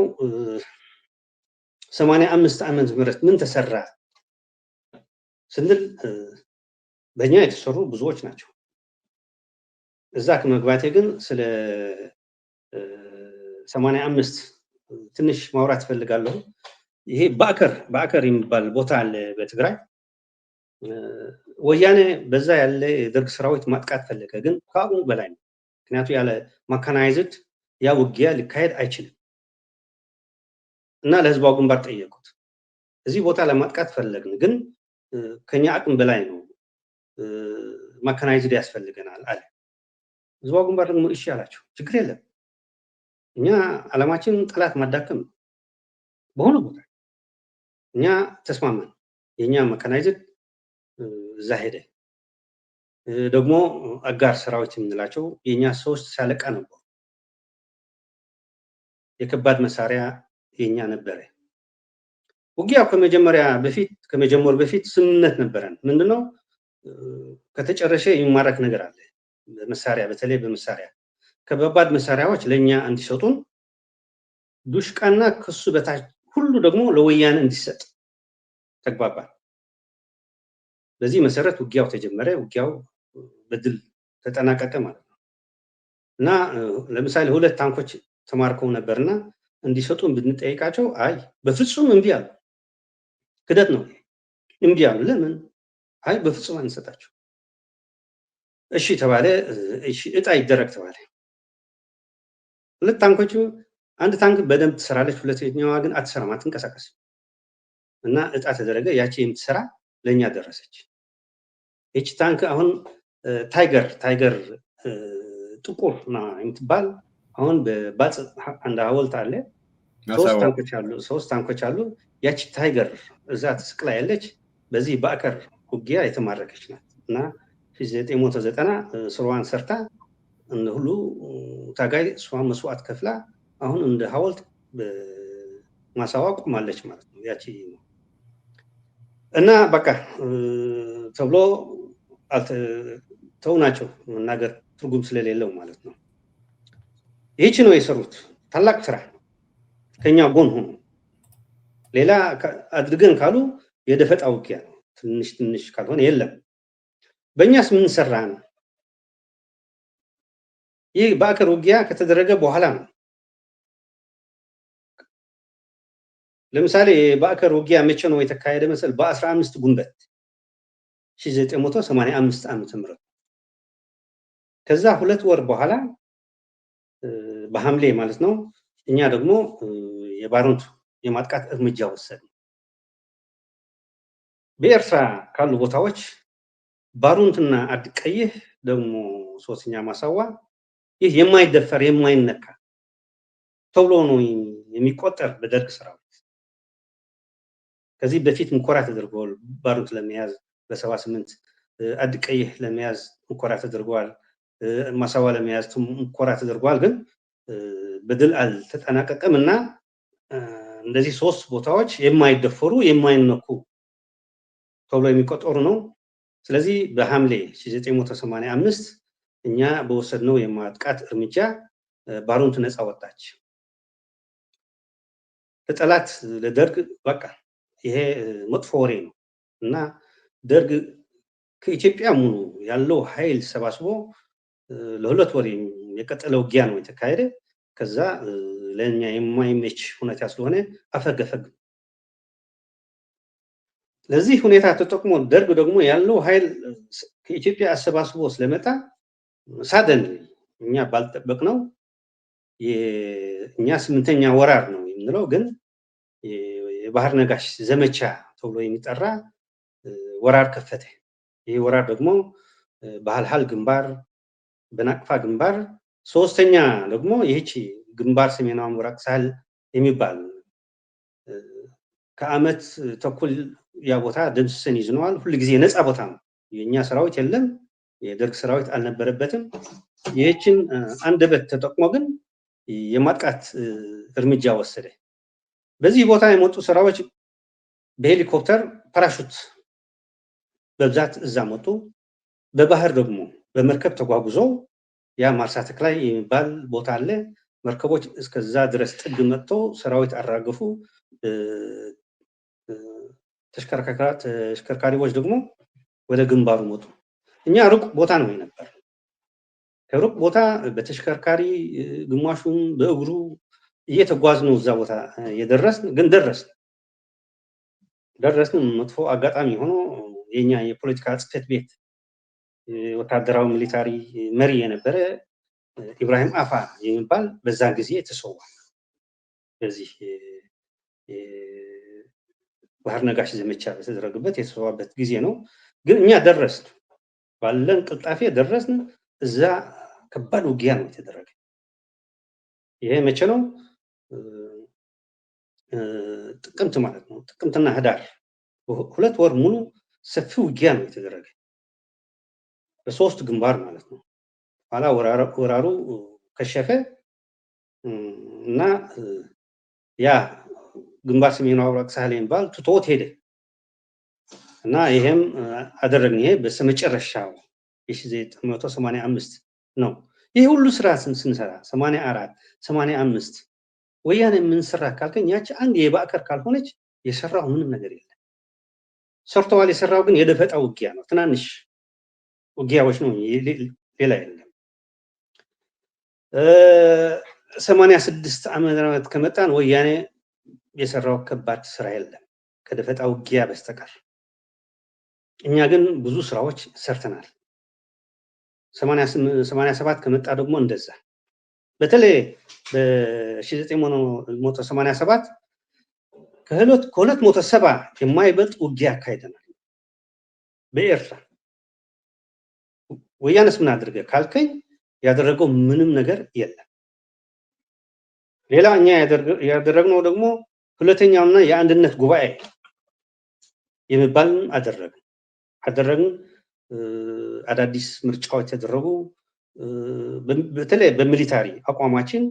85 ዓመተ ምህረት ምን ተሰራ ስንል በእኛ የተሰሩ ብዙዎች ናቸው። እዛ ከመግባቴ ግን ስለ 85 ትንሽ ማውራት ፈልጋለሁ። ይሄ ባዕከር የሚባል ቦታ አለ በትግራይ። ወያኔ በዛ ያለ የደርግ ሰራዊት ማጥቃት ፈለገ፣ ግን ከአቅሙ በላይ ነው። ምክንያቱ ያለ ማካናይዝድ ያ ውጊያ ሊካሄድ አይችልም እና ለህዝባው ግንባር ጠየቁት። እዚህ ቦታ ለማጥቃት ፈለግን፣ ግን ከኛ አቅም በላይ ነው፣ ማካናይዝድ ያስፈልገናል አለ። ህዝባው ግንባር ደግሞ እሺ አላቸው። ችግር የለም እኛ ዓላማችን ጠላት ማዳከም ነው። በሆነ ቦታ እኛ ተስማማን። የኛ መካናይዝድ እዛ ሄደ። ደግሞ አጋር ሰራዊት የምንላቸው የኛ 3 ሻለቃ ነበሩ። የከባድ መሳሪያ የኛ ነበረ። ውጊያው ከመጀመሩ በፊት ስምምነት ነበረን። ምንድነው? ከተጨረሸ የሚማረክ ነገር አለ። በመሳሪያ በተለይ በመሳሪያ ከባባድ መሳሪያዎች ለኛ እንዲሰጡን፣ ዱሽቃና ከሱ በታች ሁሉ ደግሞ ለወያኔ እንዲሰጥ ተግባባል። በዚህ መሰረት ውጊያው ተጀመረ። ውጊያው በድል ተጠናቀቀ ማለት ነው እና ለምሳሌ 2 ታንኮች ተማርከው ነበርና እንዲሰጡን ብንጠይቃቸው አይ በፍጹም እምቢ አሉ። ክደት ነው፣ እምቢ አሉ። ለምን? አይ በፍጹም አንሰጣቸው። እሺ ተባለ። እሺ እጣ ይደረግ ተባለ። 2 ታንኮቹ አንድ ታንክ በደንብ ትሰራለች፣ ሁለተኛዋ ግን አትሰራም፣ አትንቀሳቀስም እና እጣ ተደረገ። ያቺ የምትሰራ ለኛ ደረሰች። እቺ ታንክ አሁን ታይገር ጥቁር የምትባል አሁን በባጽ አንድ ሐውልት አለ። 3 ታንኮች አሉ። ያቺ ታይገር እዛ ተስቅላ ያለች በዚህ ባዕከር ውጊያ የተማረከች ናት እና 1990 ስሯን ሰርታ ሁሉ ታጋይ እሷን መስዋዕት ከፍላ አሁን እንደ ሐውልት ማሳዋ ቆማለች ማለት ነው። ያቺ እና በቃ ተብሎ ተውናቸው መናገር ትርጉም ስለሌለው ማለት ነው። ይህች ነው የሰሩት ታላቅ ስራ ከኛ ጎን ሆኖ። ሌላ አድርገን ካሉ የደፈጣ ውጊያ ነው። ትንሽ ካልሆነ የለም። በእኛስ ምን ሰራን? ይህ ባዕከር ውጊያ ከተደረገ በኋላ ነው። ለምሳሌ ባዕከር ውጊያ መቼ ነው የተካሄደ መሰል? በ15 ግንቦት 1985 ዓመተ ምህረት። ከዛ 2 ወር በኋላ በሐምሌ ማለት ነው እኛ ደግሞ የባሩንት የማጥቃት እርምጃ ወሰድን። በኤርትራ ካሉ ቦታዎች ባሩንትና አድቀይህ ደግሞ 3ኛ ማሳዋ ይህ የማይደፈር የማይነካ ተብሎ ነው የሚቆጠር በደርግ ሰራዊት። ከዚህ በፊት ሙከራ ተደርጓል። ባሩንት ለመያዝ በ78 አድቀይህ ለመያዝ ሙከራ ተደርጓል። ማሳዋ ለመያዝ ሙከራ ተደርጓል፣ ግን በድል አልተጠናቀቀም እና እንደዚህ 3 ቦታዎች የማይደፈሩ የማይነኩ ተብሎ የሚቆጠሩ ነው። ስለዚህ በሐምሌ 1985 እኛ በወሰድነው የማጥቃት እርምጃ ባሮንት ነፃ ወጣች። ለጠላት ለደርግ በቃ ይሄ መጥፎ ወሬ ነው እና ደርግ ከኢትዮጵያ ሙሉ ያለው ኃይል ሰባስቦ ለሁለት ወር የቀጠለ ውጊያ ነው የተካሄደ። ከዛ ለኛ የማይመች ሁኔታ ስለሆነ አፈገፈግ። ለዚህ ሁኔታ ተጠቅሞ ደርግ ደግሞ ያለው ኃይል ከኢትዮጵያ አሰባስቦ ስለመጣ ሳደን እኛ ባልጠበቅነው እኛ 8ኛ ወራር ነው የምንለው፣ ግን የባህር ነጋሽ ዘመቻ ተብሎ የሚጠራ ወራር ከፈተ። ይህ ወራር ደግሞ በሃልሃል ግንባር፣ በናቅፋ ግንባር፣ 3ኛ ደግሞ ይህቺ ግንባር ሰሜናዊ ምብራቅ ሳህል የሚባል ከአመት ተኩል ያ ቦታ ደምስሰን ይዝነዋል። ሁሉ ጊዜ ነፃ ቦታ ነው። የኛ ሰራዊት የለም፣ የደርግ ሰራዊት አልነበረበትም። ይህችን አንደበት ተጠቅሞ ግን የማጥቃት እርምጃ ወሰደ። በዚህ ቦታ የመጡ ሰራዊት በሄሊኮፕተር ፓራሹት በብዛት እዛ መጡ። በባህር ደግሞ በመርከብ ተጓጉዘው ያ ማርሳ ተክላይ የሚባል ቦታ አለ። መርከቦች እስከዛ ድረስ ጥግ መጥተው ሰራዊት አራገፉ። ተሽከርካሪዎች ደግሞ ወደ ግንባሩ መጡ። እኛ ሩቅ ቦታ ነው የነበር። ከሩቅ ቦታ በተሽከርካሪ ግማሹም በእግሩ እየተጓዝነው እዛ ቦታ የደረስን፣ ግን ደረስን። መጥፎ አጋጣሚ ሆኖ የኛ የፖለቲካ ጽሕፈት ቤት ወታደራዊ ሚሊታሪ መሪ የነበረ ኢብራሂም አፋ የሚባል በዛ ጊዜ ተሰዋል። በዚህ ባህር ነጋሽ ዘመቻ በተደረገበት የተሰዋበት ጊዜ ነው። ግን እኛ ደረስን፣ ባለን ቅልጣፌ ደረስን። እዛ ከባድ ውጊያ ነው የተደረገ። ይሄ መቼ ነው? ጥቅምት ማለት ነው። ጥቅምትና ህዳር 2 ወር ሙሉ ሰፊ ውጊያ ነው የተደረገ በ3 ግንባር ማለት ነው። ኋላ ወራሩ ከሸፈ እና ያ ግንባር ሰሜናዊ ምብራቅ ሳህል የሚባል ትቶት ሄደ እና ይሄም አደረግን። ይሄ በመጨረሻው 1985 ነው። ይሄ ሁሉ ስራ ስንሰራ 84 85 ወያኔ ምን ሰራ ካልከኝ ያቺ አንድ የባዕከር ካልሆነች የሰራው ምንም ነገር የለም። ሰርተዋል። የሰራው ግን የደፈጣ ውጊያ ነው። ትናንሽ ውጊያዎች ነው፣ ሌላ የለም። 86 ዓመት ከመጣን ወያኔ የሰራው ከባድ ስራ የለም ከደፈጣ ውጊያ በስተቀር። እኛ ግን ብዙ ስራዎች ሰርተናል። 87 ከመጣ ደግሞ እንደዛ። በተለይ በ1987 ከ270 የማይበልጥ ውጊያ አካሂደናል በኤርትራ። ወያኔስ ምን አድርገ ካልከኝ ያደረገው ምንም ነገር የለም። ሌላ እኛ ያደረግነው ደግሞ ሁለተኛውና የአንድነት ጉባኤ የሚባል አደረግን። አዳዲስ ምርጫዎች ተደረጉ። በተለይ በሚሊታሪ አቋማችን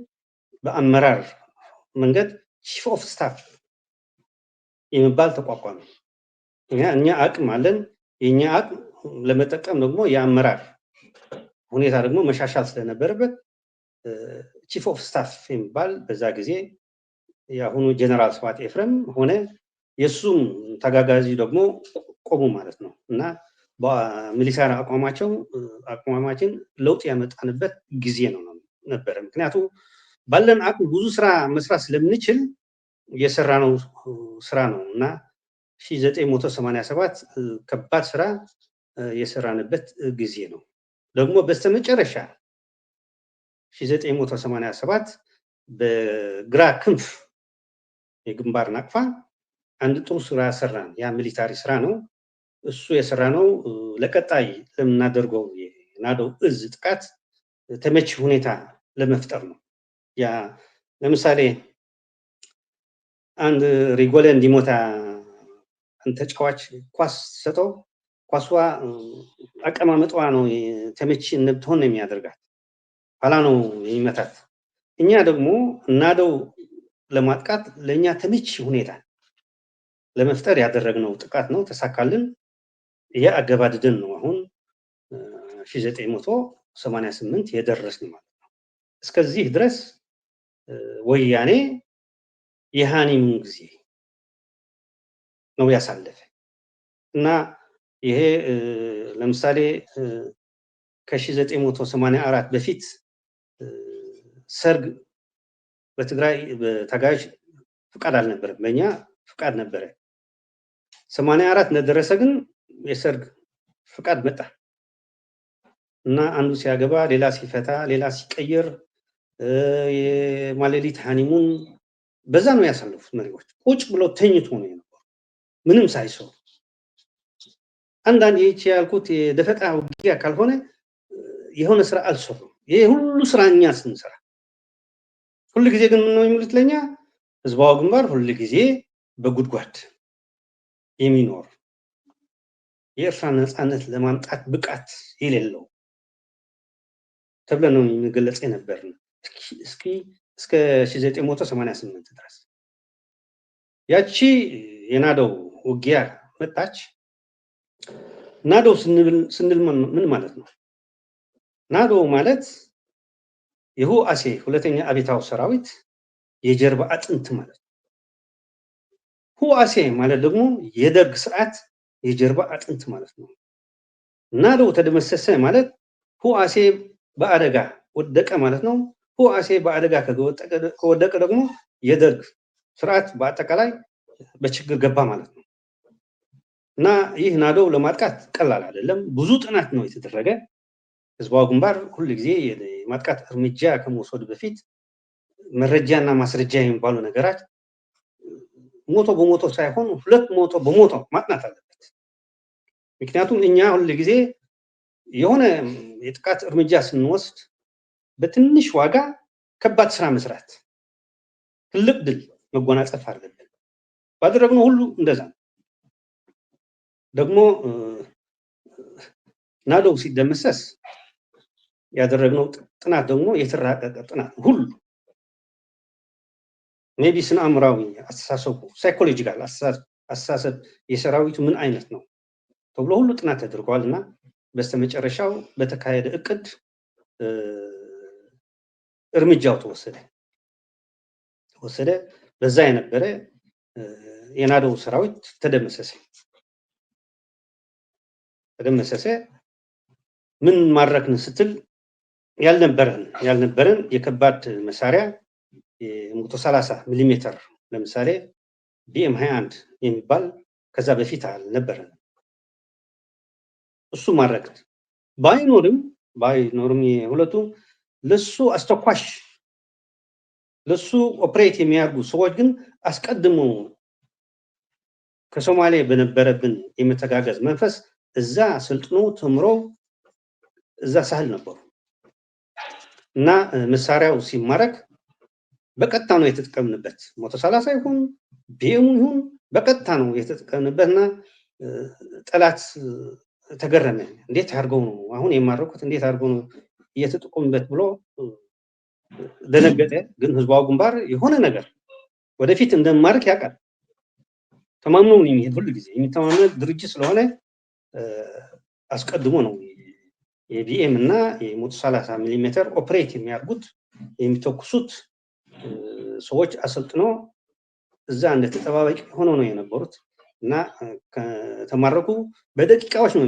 በአመራር መንገድ ቺፍ ኦፍ ስታፍ የሚባል ተቋቋመ። እኛ አቅም አለን። የኛ አቅም ለመጠቀም ደግሞ የአመራር ሁኔታ ደግሞ መሻሻል ስለነበረበት ቺፍ ኦፍ ስታፍ የሚባል በዛ ጊዜ የአሁኑ ጀነራል ስብሐት ኤፍሬም ሆነ የሱም ተጋጋዚ ደግሞ ቆሙ ማለት ነው እና በሚሊታሪ አቋማችን ለውጥ ያመጣንበት ጊዜ ነው ነበረ። ምክንያቱም ባለን አቅም ብዙ ስራ መስራት ስለምንችል የሰራነው ስራ ነው እና 1987 ከባድ ስራ የሰራንበት ጊዜ ነው። ደግሞ በስተመጨረሻ 1987 በግራ ክንፍ የግንባር ናቅፋ አንድ ጥሩ ስራ ሰራን። ያ ሚሊታሪ ስራ ነው። እሱ የሰራነው ለቀጣይ ለምናደርገው የናደው እዝ ጥቃት ተመች ሁኔታ ለመፍጠር ነው። ያ ለምሳሌ አንድ ሪጎሌ እንዲሞታ ተጫዋች ኳስ ሰጠው ኳሷ አቀማመጧ ነው ተመቺ እንድትሆን የሚያደርጋት ኋላ ነው የሚመታት። እኛ ደግሞ ናደው ለማጥቃት ለኛ ተመቺ ሁኔታ ለመፍጠር ያደረግነው ጥቃት ነው። ተሳካልን። ያገባድደን ነው አሁን 1988 የደረስን ማለት ነው። እስከዚህ ድረስ ወያኔ የሃኒሙን ጊዜ ነው ያሳለፈ እና ይሄ ለምሳሌ ከ1984 በፊት ሰርግ በትግራይ በታጋዮች ፍቃድ አልነበረም፣ በእኛ ፍቃድ ነበረ። 84 እንደደረሰ ግን የሰርግ ፍቃድ መጣ እና አንዱ ሲያገባ ሌላ ሲፈታ ሌላ ሲቀየር የማሌሊት ሃኒሙን በዛ ነው ያሳለፉት መሪዎች። ቁጭ ብሎ ተኝቶ ነው የነበሩ ምንም ሳይሰሩ። አንዳንድ ይህች ያልኩት የደፈጣ ውጊያ ካልሆነ የሆነ ስራ አልሰሩም። ይሄ ሁሉ ስራ እኛ ስንሰራ ሁሉ ጊዜ ግን ምን ነው የሚሉት ለኛ ህዝባዊ ግንባር ሁሉ ጊዜ በጉድጓድ የሚኖር የኤርትራ ነፃነት ለማምጣት ብቃት የሌለው ተብለን ነው የሚገለጽ የነበር። እስከ 1988 ድረስ ያቺ የናደው ውጊያ መጣች። ናደው ስንል ምን ማለት ነው? ናደው ማለት የህወሓት ሁለተኛ አብዮታዊ ሰራዊት የጀርባ አጥንት ማለት ነው። ህወሓት ማለት ደግሞ የደርግ ስርዓት የጀርባ አጥንት ማለት ነው። ናደው ተደመሰሰ ማለት ህወሓት በአደጋ ወደቀ ማለት ነው። ህወሓት በአደጋ ከወደቀ ደግሞ የደርግ ስርዓት በአጠቃላይ በችግር ገባ ማለት ነው። እና ይህ ናደው ለማጥቃት ቀላል አይደለም። ብዙ ጥናት ነው የተደረገ። ህዝባዊ ግንባር ሁሉ ጊዜ የማጥቃት እርምጃ ከመውሰዱ በፊት መረጃና ማስረጃ የሚባሉ ነገራት ሞቶ በሞቶ ሳይሆን 200 በሞቶ ማጥናት አለበት። ምክንያቱም እኛ ሁሉ ጊዜ የሆነ የጥቃት እርምጃ ስንወስድ በትንሽ ዋጋ ከባድ ስራ መስራት፣ ትልቅ ድል መጎናጸፍ አለብን። ባደረግነው ሁሉ እንደዛ ነው። ደግሞ ናደው ሲደመሰስ ያደረግነው ጥናት ደግሞ የተራቀቀ ጥናት ሁሉ ሜቢ ስነ አእምሯዊ አስተሳሰቡ ሳይኮሎጂካል አስተሳሰብ የሰራዊቱ ምን አይነት ነው ተብሎ ሁሉ ጥናት ተደርጓል እና በስተመጨረሻው በተካሄደ እቅድ እርምጃው ተወሰደ። በዛ የነበረ የናደው ሰራዊት ተደመሰሰ። ምን ማድረክን ስትል ያልነበረን የከባድ መሳሪያ የ130 ሚሜ ለምሳሌ ቢኤም 21 የሚባል ከዛ በፊት አልነበረን። እሱ ማድረክ ባይኖርም የሁለቱ ለሱ አስተኳሽ ለሱ ኦፕሬት የሚያርጉ ሰዎች ግን አስቀድሞ ከሶማሌ በነበረብን የመተጋገዝ መንፈስ እዛ ስልጥኖ ተምሮ እዛ ሳህል ነበሩ እና መሳሪያው ሲማረክ በቀጥታ ነው የተጠቀምንበት። 130 ይሁን ቢኤሙ ይሁን በቀጥታ ነው የተጠቀምንበትና ጠላት ተገረመ። እንዴት አድርገው ነው አሁን የማረኩት? እንዴት አድርገው ነው እየተጠቀሙበት ብሎ ደነገጠ። ግን ህዝባዊ ግንባር የሆነ ነገር ወደፊት እንደማርክ ያውቃል። ተማምኖ ነው የሚሄድ። ሁሉ ጊዜ የሚተማመን ድርጅት ስለሆነ አስቀድሞ ነው የቢኤም እና የ130 ሚሜ ኦፕሬት የሚያርጉት የሚተኩሱት ሰዎች አሰልጥኖ እዛ እንደ ተጠባባቂ ሆኖ ነው የነበሩት እና ከተማረኩ በደቂቃዎች ነው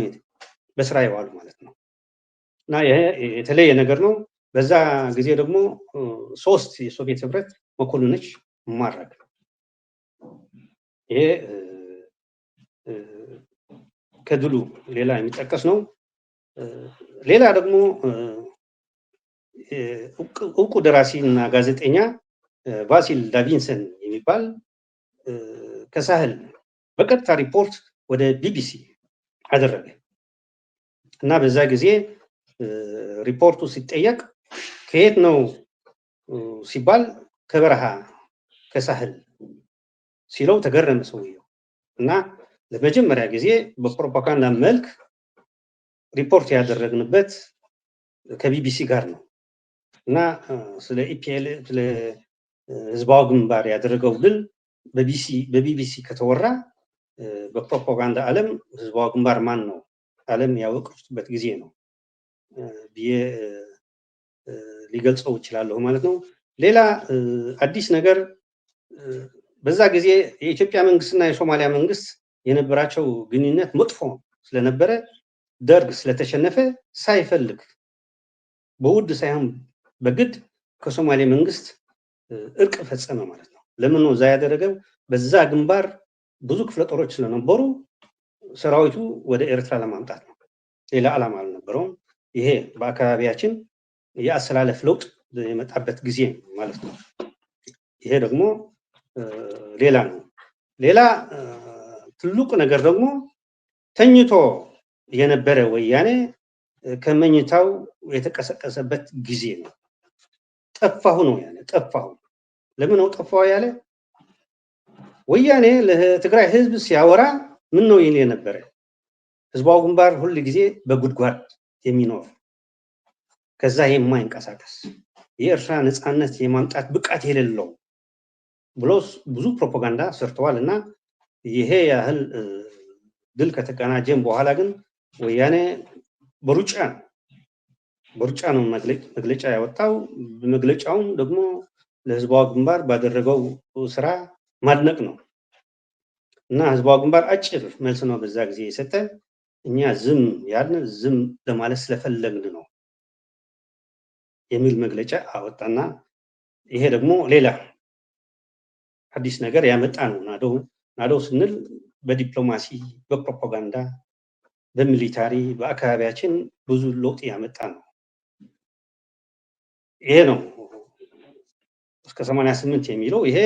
በስራ ይዋሉ ማለት ነው። እና ይሄ የተለየ ነገር ነው። በዛ ጊዜ ደግሞ 3 የሶቪየት ህብረት መኮንኖች ማረክ። ይሄ ከድሉ ሌላ የሚጠቀስ ነው። ሌላ ደግሞ እውቁ ደራሲ እና ጋዜጠኛ ቫሲል ዳቪንሰን የሚባል ከሳህል በቀጥታ ሪፖርት ወደ ቢቢሲ አደረገ እና በዛ ጊዜ ሪፖርቱ ሲጠየቅ ከየት ነው ሲባል ከበረሃ ከሳህል ሲለው ተገረመ ሰውየው እና ለመጀመሪያ ጊዜ በፕሮፓጋንዳ መልክ ሪፖርት ያደረግንበት ከቢቢሲ ጋር ነው እና ስለ ኢፒኤልኤፍ ስለ ህዝባዊ ግንባር ያደረገው ድል በቢቢሲ ከተወራ በፕሮፓጋንዳ ዓለም ህዝባዊ ግንባር ማን ነው ዓለም ያወቀችበት ጊዜ ነው ብዬ ሊገልጸው ይችላለሁ ማለት ነው። ሌላ አዲስ ነገር በዛ ጊዜ የኢትዮጵያ መንግስትና የሶማሊያ መንግስት የነበራቸው ግንኙነት መጥፎ ስለነበረ ደርግ ስለተሸነፈ ሳይፈልግ በውድ ሳይሆን በግድ ከሶማሌ መንግስት እርቅ ፈጸመ ማለት ነው። ለምን ነው ዛ ያደረገው? በዛ ግንባር ብዙ ክፍለ ጦሮች ስለነበሩ ሰራዊቱ ወደ ኤርትራ ለማምጣት ነው። ሌላ ዓላማ አልነበረውም። ይሄ በአካባቢያችን የአሰላለፍ ለውጥ የመጣበት ጊዜ ማለት ነው። ይሄ ደግሞ ሌላ ነው። ሌላ ትልቁ ነገር ደግሞ ተኝቶ የነበረ ወያኔ ከመኝታው የተቀሰቀሰበት ጊዜ ነው። ጠፋሁ ነው ያለ። ጠፋሁ ለምን ነው ጠፋሁ ያለ? ወያኔ ለትግራይ ህዝብ ሲያወራ ምን ነው ይል የነበረ? ህዝባዊ ግንባር ሁሉ ጊዜ በጉድጓድ የሚኖር ከዛ የማይንቀሳቀስ የኤርትራ ነፃነት የማምጣት ብቃት የሌለው ብሎ ብዙ ፕሮፓጋንዳ ሰርተዋል እና ይሄ ያህል ድል ከተቀናጀም በኋላ ግን ወያኔ በሩጫ ነው መግለጫ ያወጣው። በመግለጫውም ደግሞ ለህዝባዊ ግንባር ባደረገው ስራ ማድነቅ ነው እና ህዝባዊ ግንባር አጭር መልስ ነው በዛ ጊዜ የሰጠ። እኛ ዝም ያልን ዝም ለማለት ስለፈለግን ነው የሚል መግለጫ አወጣና ይሄ ደግሞ ሌላ አዲስ ነገር ያመጣ ነው። ናዶ ስንል በዲፕሎማሲ በፕሮፓጋንዳ በሚሊታሪ በአካባቢያችን ብዙ ለውጥ ያመጣ ነው። ይሄ ነው እስከ 88 የሚለው። ይሄ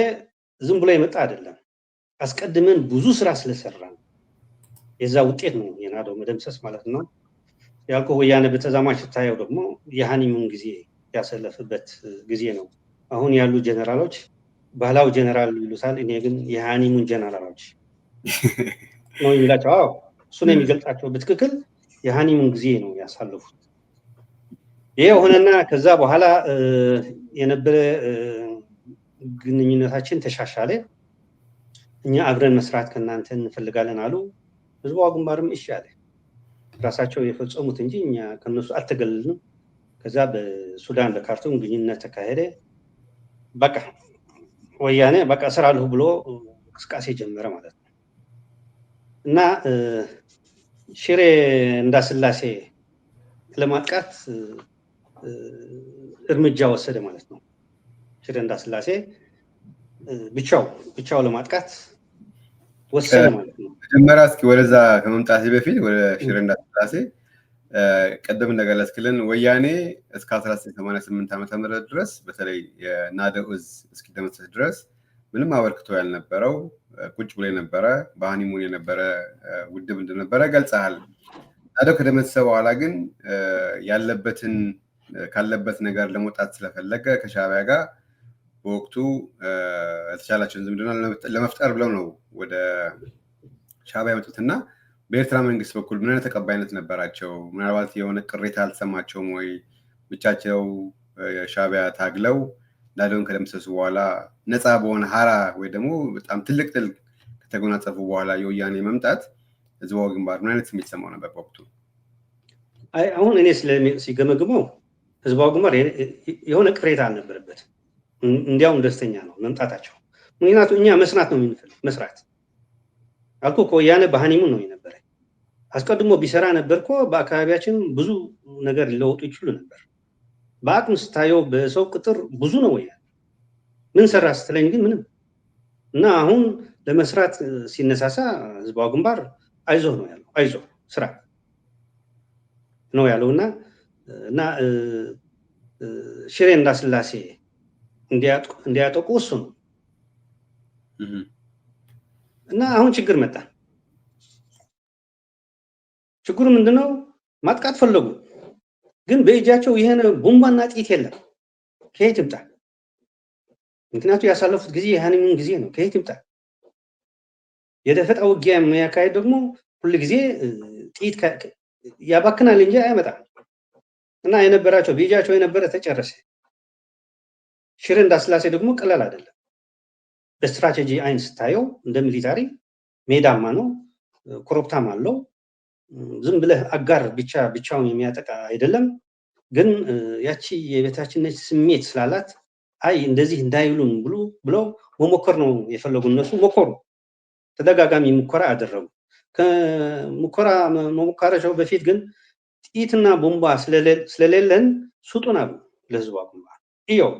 ዝም ብሎ የመጣ አይደለም። አስቀድመን ብዙ ስራ ስለሰራን የዛ ውጤት ነው የናዶ መደምሰስ ማለት ነው። ያልኩ ወያኔ በተዛማች ስታየው ደግሞ የሃኒሙን ጊዜ ያሰለፈበት ጊዜ ነው። አሁን ያሉ ጀነራሎች ባህላዊ ጀነራል ይሉታል። እኔ ግን የሃኒሙን ጀነራሎች ነው የሚላቸው። አዎ እሱ ነው የሚገልጻቸው በትክክል የሃኒሙን ጊዜ ነው ያሳለፉት። ይሄ ሆነና ከዛ በኋላ የነበረ ግንኙነታችን ተሻሻለ። እኛ አብረን መስራት ከናንተ እንፈልጋለን አሉ። ህዝባዊ ግንባርም እሺ አለ። ራሳቸው የፈጸሙት እንጂ እኛ ከነሱ አልተገለልንም። ከዛ በሱዳን በካርቱም ግንኙነት ተካሄደ። በቃ ወያኔ በቃ እሰራለሁ ብሎ እንቅስቃሴ ጀመረ ማለት ነው እና ሽሬ እንዳስላሴ ለማጥቃት እርምጃ ወሰደ ማለት ነው። ሽሬ እንዳስላሴ ብቻው ለማጥቃት ወሰነ ማለት ነው።
መጀመሪያ እስኪ ወደዛ ከመምጣቴ በፊት ወደ ሽሬ እንዳስላሴ ቀደም እንደገለጽክልን ወያኔ እስከ 1988 ዓ.ም ድረስ በተለይ የናደው እዝ እስኪደመሰስ ድረስ ምንም አበርክቶ ያልነበረው ቁጭ ብሎ የነበረ በሃኒሙን የነበረ ውድብ እንደነበረ ገልጸሃል። ናደው ከደመሰሰ በኋላ ግን ካለበት ነገር ለመውጣት ስለፈለገ ከሻዕቢያ ጋር በወቅቱ የተቻላቸውን ዝምድና ለመፍጠር ብለው ነው ወደ ሻዕቢያ የመጡትና በኤርትራ መንግስት በኩል ምን አይነት ተቀባይነት ነበራቸው? ምናልባት የሆነ ቅሬታ አልተሰማቸውም ወይ? ብቻቸው ሻዕቢያ ታግለው ናደውን ከደመሰሱ በኋላ ነፃ በሆነ ሀራ ወይ ደግሞ በጣም ትልቅ ድል ከተጎናጸፉ በኋላ የወያኔ መምጣት ህዝባዊ ግንባር ምን አይነት ስሜት ሰማው ነበር በወቅቱ?
አሁን እኔ ሲገመግመው ህዝባዊ ግንባር የሆነ ቅሬታ አልነበረበት። እንዲያውም ደስተኛ ነው መምጣታቸው። ምክንያቱም እኛ መስራት ነው የምንፈልግ መስራት አልኩ እኮ ወያኔ በሃኒሙን ነው የነበረ። አስቀድሞ ቢሰራ ነበር እኮ በአካባቢያችን ብዙ ነገር ሊለውጡ ይችሉ ነበር። በአቅም ስታየው በሰው ቁጥር ብዙ ነው ወያኔ። ምን ሰራ ስትለኝ ግን ምንም እና አሁን ለመስራት ሲነሳሳ ህዝባዊ ግንባር አይዞህ ነው ያለው። አይዞህ ስራ ነው ያለውና ሽሬ እንዳስላሴ እንዲያጠቁ እሱ ነው እና አሁን ችግር መጣ። ችግሩ ምንድነው? ማጥቃት ፈለጉ፣ ግን በእጃቸው ይሄን ቦምባና ጥይት የለም። ከየት ይምጣ? ምክንያቱም ያሳለፉት ጊዜ የሃኒሙን ጊዜ ነው። ከየት ይምጣ? የደፈጣ ውጊያ የሚያካሄድ ደግሞ ሁሉ ጊዜ ጥይት ያባክናል እንጂ አያመጣም። እና የነበራቸው ቢጃቸው የነበረ ተጨረሰ። ሽረ እንዳስላሴ ደግሞ ቀላል አይደለም። በስትራቴጂ አይን ስታየው እንደ ሚሊታሪ ሜዳማ ነው፣ ኮረብታም አለው። ዝም ብለህ አጋር ብቻውን የሚያጠቃ አይደለም። ግን ያቺ የበታችነት ስሜት ስላላት አይ እንደዚህ እንዳይሉን ብሎ መሞከር ነው የፈለጉ። እነሱ ሞከሩ፣ ተደጋጋሚ ሙከራ አደረጉ። ከሙከራቸው በፊት ግን ጥይትና ቦምባ ስለሌለን ስጡን አሉ ለህዝቡ አቁማ። እየው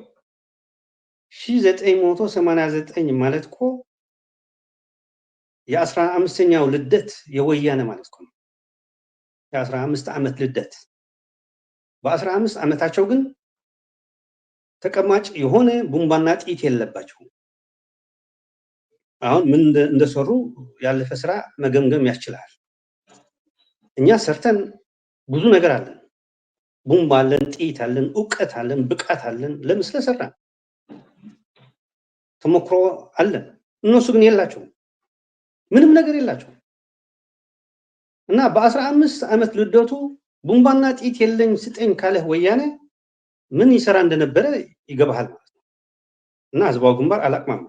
1989 ማለት እኮ የ15ኛው ልደት የወያነ ማለት እኮ ነው። የ15 ዓመት ልደት። በ15 ዓመታቸው ግን ተቀማጭ የሆነ ቦምባና ጥይት የለባቸው። አሁን ምን እንደሰሩ ያለፈ ስራ መገምገም ያስችላል። እኛ ሰርተን ብዙ ነገር አለን። ቦምባ አለን፣ ጥይት አለን፣ እውቀት አለን፣ ብቃት አለን። ለምን ስለሰራን ተሞክሮ አለን። እነሱ ግን የላቸውም፣ ምንም ነገር የላቸውም። እና በ15 ዓመት ልደቱ ቦምባና ጥይት የለኝ ስጠኝ ካለህ ወያኔ ምን ይሰራ እንደነበረ ይገባሃል ማለት ነው። እና ህዝባዊ ግንባር አላቅማማ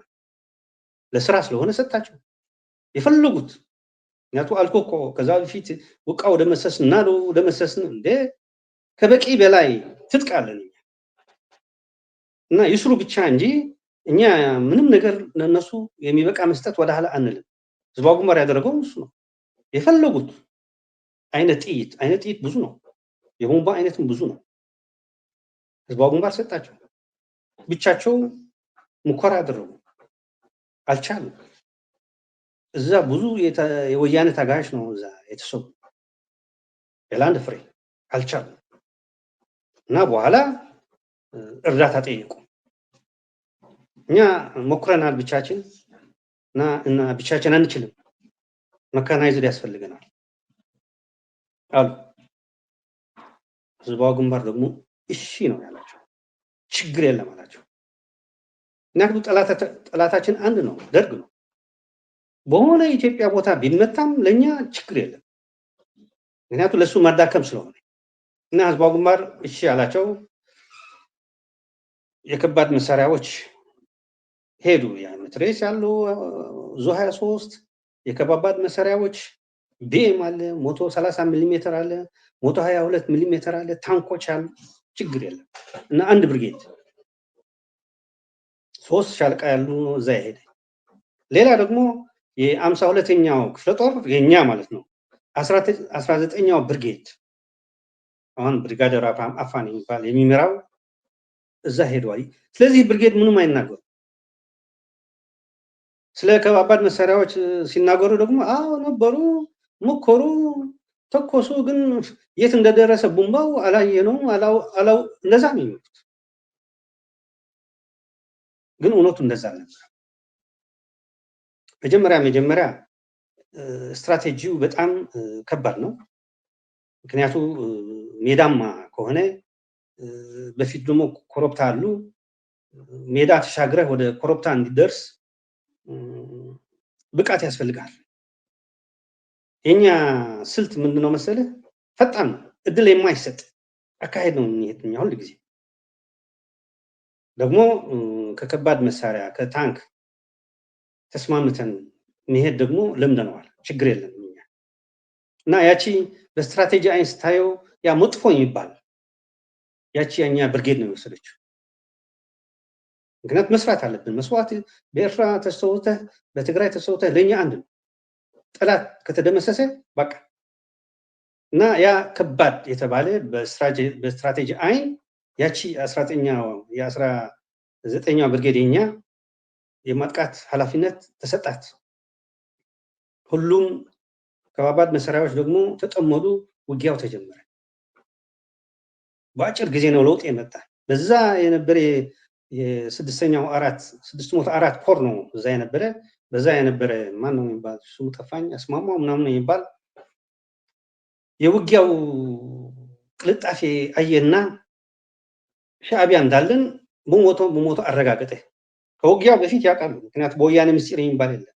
ለስራ ስለሆነ ሰጣቸው የፈለጉት። ምክንያቱ አልኮ እኮ ከዛ በፊት ውቃ ወደ መሰስን እና ወደ መሰስን እንደ ከበቂ በላይ ትጥቅ አለን እኛ። እና ይስሩ ብቻ እንጂ እኛ ምንም ነገር ለነሱ የሚበቃ መስጠት ወደ ኋላ አንልም። ህዝባዊ ግንባር ያደረገው እሱ ነው። የፈለጉት አይነት ጥይት ብዙ ነው። የቦምባ አይነትም ብዙ ነው። ህዝባዊ ግንባር ሰጣቸው። ብቻቸው ሙከራ አደረጉ፣ አልቻሉም። እዛ ብዙ የወያኔ ታጋዮች ነው እዛ የተሰዉ። የላንድ ፍሬ አልቻሉም። እና በኋላ እርዳታ ጠየቁ። እኛ ሞክረናል ብቻችን እና ብቻችን አንችልም፣ መካናይዝድ ያስፈልገናል አሉ። ህዝባዊ ግንባር ደግሞ እሺ ነው ያላቸው። ችግር የለም አላቸው። ምክንያቱም ጠላታችን አንድ ነው፣ ደርግ ነው። በሆነ የኢትዮጵያ ቦታ ቢመታም ለኛ ችግር የለም፣ ምክንያቱም ለሱ ማዳከም ስለሆነ። እና ህዝባዊ ግንባር እሺ አላቸው። የከባድ መሳሪያዎች ሄዱ። መትረየስ ያሉ ዙ 23 የከባባድ መሳሪያዎች ቢኤም አለ፣ 130 ሚሊ ሜትር አለ፣ 122 ሚሊ ሜትር አለ፣ ታንኮች አሉ። ችግር የለም። እና አንድ ብርጌድ 3 ሻለቃ ያሉ እዛ ይሄደ። ሌላ ደግሞ የ52ኛው ክፍለ ጦር የኛ ማለት ነው 19ኛው ብርጌድ አሁን ብሪጋደር አፋን የሚባል የሚመራው እዛ ሄዷል። ስለዚህ ብርጌድ ምንም አይናገሩ። ስለ ከባባድ መሳሪያዎች ሲናገሩ ደግሞ አዎ ነበሩ፣ ሞከሩ፣ ተኮሱ፣ ግን የት እንደደረሰ ቦምባው አላየነውም፣ እንደዛ ነው የሚሉት። ግን እውነቱ እንደዛ ነበር። መጀመሪያ ስትራቴጂው በጣም ከባድ ነው። ምክንያቱ ሜዳማ ከሆነ በፊት ደግሞ ኮረብታ አሉ። ሜዳ ተሻግረህ ወደ ኮረብታ እንዲደርስ ብቃት ያስፈልጋል። የኛ ስልት ምንድነው መሰለህ? ፈጣን ነው፣ እድል የማይሰጥ አካሄድ ነው የሚሄድኛ ሁሉ ጊዜ። ደግሞ ከከባድ መሳሪያ ከታንክ ተስማምተን መሄድ ደግሞ ለምደነዋል። ችግር የለም እኛ። እና ያቺ በስትራቴጂ አይን ስታየው ያ መጥፎ የሚባል ያቺ የኛ ብርጌድ ነው የወሰደችው። ምክንያት መስራት አለብን። መስዋዕት በኤርትራ ተሰውተህ በትግራይ ተሰውተህ ለኛ አንድ ነው። ጠላት ከተደመሰሰ በቃ። እና ያ ከባድ የተባለ በስትራቴጂ አይን ያቺ 19ኛው ብርጌድ የኛ የማጥቃት ኃላፊነት ተሰጣት። ሁሉም ከባባድ መሳሪያዎች ደግሞ ተጠመዱ። ውጊያው ተጀመረ። በአጭር ጊዜ ነው ለውጥ የመጣ። በዛ የነበረ የ604 ኮር ነው እዛ የነበረ። በዛ የነበረ ማን ነው የሚባል ስሙ ጠፋኝ፣ አስማማው ምናምን የሚባል የውጊያው ቅልጣፌ አየና ሻዕቢያ እንዳለን በሞቶ አረጋገጠ። ከውጊያው በፊት ያውቃሉ። ምክንያቱም በወያኔ ምስጢር የሚባል የለም።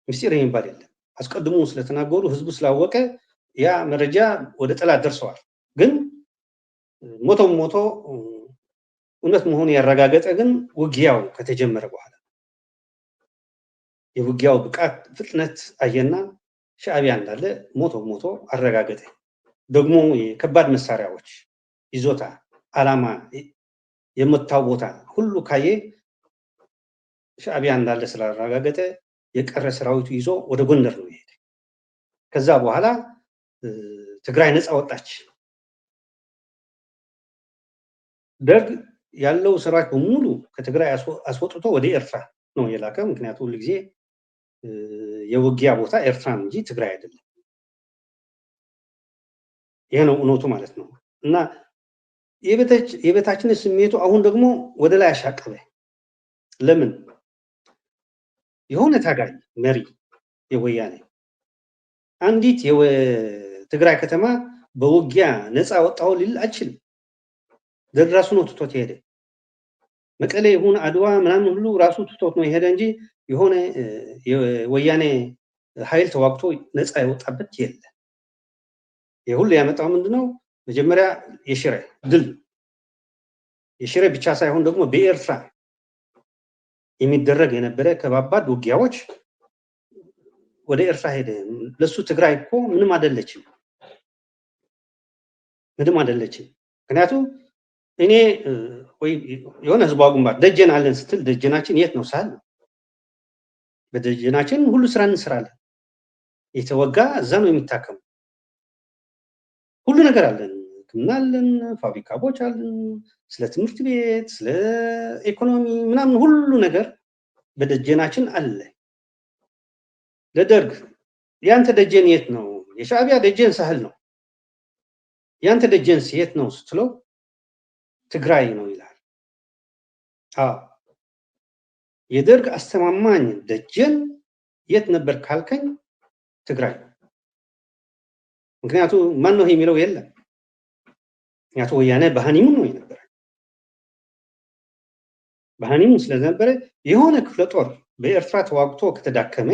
ምስጢር የሚባል የለም። አስቀድሞ ስለተናገሩ ህዝቡ ስላወቀ ያ መረጃ ወደ ጠላት ደርሰዋል። ግን ሞቶ እውነት መሆኑ ያረጋገጠ ግን ውጊያው ከተጀመረ በኋላ የውጊያው ብቃት ፍጥነት አየና ሻዕቢያ እንዳለ ሞቶ አረጋገጠ። ደግሞ የከባድ መሳሪያዎች ይዞታ ዓላማ የመታው ቦታ ሁሉ ካየ ሻዕቢያ እንዳለ ስላረጋገጠ የቀረ ሰራዊቱ ይዞ ወደ ጎንደር ነው የሄደ። ከዛ በኋላ ትግራይ ነፃ ወጣች። ደርግ ያለው ሰራዊት በሙሉ ከትግራይ አስወጥቶ ወደ ኤርትራ ነው የላከ። ምክንያቱም ሁሉ ጊዜ የውጊያ ቦታ ኤርትራ እንጂ ትግራይ አይደለም። ይሄ ነው እውነቱ ማለት ነው። እና የበታችነት ስሜቱ አሁን ደግሞ ወደ ላይ አሻቀበ። ለምን? የሆነ ታጋይ መሪ የወያኔ አንዲት የትግራይ ከተማ በውጊያ ነፃ ወጣው ሊል አይችልም። ራሱ ነው ትቶት ሄደ። መቀሌ ይሁን አድዋ ምናምን ሁሉ ራሱ ትቶት ነው የሄደ እንጂ የሆነ የወያኔ ኃይል ተዋግቶ ነፃ የወጣበት የለ። የሁሉ ያመጣው ምንድነው? መጀመሪያ የሽሬ ድል፣ የሽሬ ብቻ ሳይሆን ደግሞ በኤርትራ የሚደረግ የነበረ ከባባድ ውጊያዎች ወደ ኤርትራ ሄደ። ለሱ ትግራይ እኮ ምንም አይደለችም። ምክንያቱም እኔ ወይ የሆነ ህዝባዊ ግንባር ደጀን አለን ስትል ደጀናችን የት ነው ሳል በደጀናችን ሁሉ ስራ እንስራለን። የተወጋ እዛ ነው የሚታከሙ። ሁሉ ነገር አለን፣ ሕክምና አለን፣ ፋብሪካዎች አለን፣ ስለ ትምህርት ቤት፣ ስለ ኢኮኖሚ ምናምን ሁሉ ነገር በደጀናችን አለ። ለደርግ ያንተ ደጀን የት ነው? የሻዕቢያ ደጀን ሳህል ነው። ያንተ ደጀን የት ነው ስትለው ትግራይ ነው ይላል። አዎ የደርግ አስተማማኝ ደጀን የት ነበር ካልከኝ ትግራይ። ምክንያቱም ማን ነው የሚለው የለም። ምክንያቱም ወያኔ በሃኒሙን ነው የነበረ። በሃኒሙን ስለነበረ የሆነ ክፍለ ጦር በኤርትራ ተዋግቶ ከተዳከመ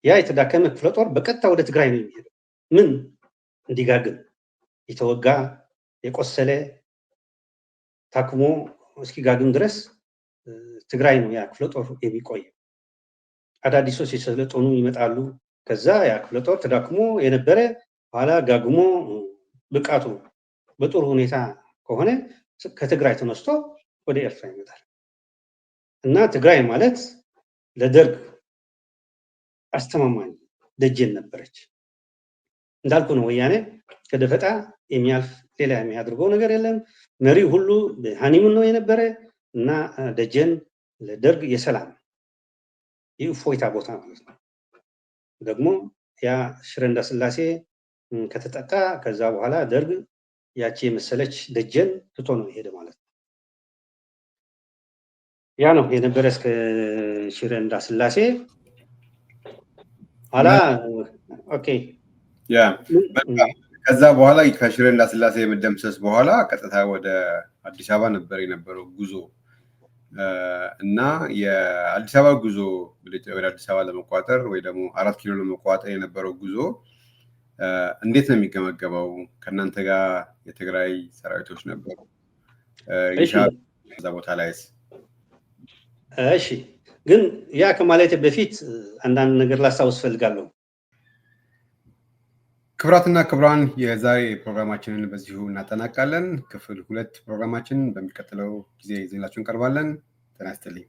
ያ የተዳከመ ክፍለ ጦር በቀጥታ ወደ ትግራይ ነው የሚሄደው። ምን እንዲጋግም የተወጋ የቆሰለ ታክሞ እስኪጋግም ድረስ ትግራይ ነው ያ ክፍለ ጦር የሚቆይ። አዳዲሶች የሰለጠኑ ይመጣሉ። ከዛ ያ ክፍለ ጦር ተዳክሞ የነበረ ኋላ ጋግሞ ብቃቱ በጥሩ ሁኔታ ከሆነ ከትግራይ ተነስቶ ወደ ኤርትራ ይመጣል። እና ትግራይ ማለት ለደርግ አስተማማኝ ደጀን ነበረች። እንዳልኩ ነው ወያኔ ከደፈጣ የሚያልፍ ሌላ የሚያደርገው ነገር የለም። መሪው ሁሉ ሃኒሙን ነው የነበረ እና ደጀን ለደርግ የሰላም የእፎይታ ቦታ ማለት ነው። ደግሞ ያ ሽረ እንዳስላሴ ከተጠቃ ከዛ በኋላ ደርግ ያቺ የመሰለች ደጀን ትቶ ነው የሄደ ማለት ነው። ያ ነው የነበረ እስከ ሽረ እንዳስላሴ ኋላ ኦኬ።
ያ ከዛ በኋላ ከሽረ እንዳስላሴ የመደምሰስ በኋላ ቀጥታ ወደ አዲስ አበባ ነበር የነበረው ጉዞ እና የአዲስ አበባ ጉዞ ወደ አዲስ አበባ ለመቋጠር ወይ ደግሞ 4 ኪሎ ለመቋጠር የነበረው ጉዞ እንዴት ነው የሚገመገመው? ከእናንተ ጋር የትግራይ ሰራዊቶች ነበሩ እዛ ቦታ ላይስ?
እሺ፣ ግን ያ ከማለት በፊት አንዳንድ ነገር ላስታውስ ፈልጋለሁ።
ክብራትና ክብራን የዛሬ ፕሮግራማችንን በዚሁ እናጠናቃለን። ክፍል 2 ፕሮግራማችንን በሚቀጥለው ጊዜ ይዘንላችሁ እንቀርባለን። ጤና ይስጥልኝ።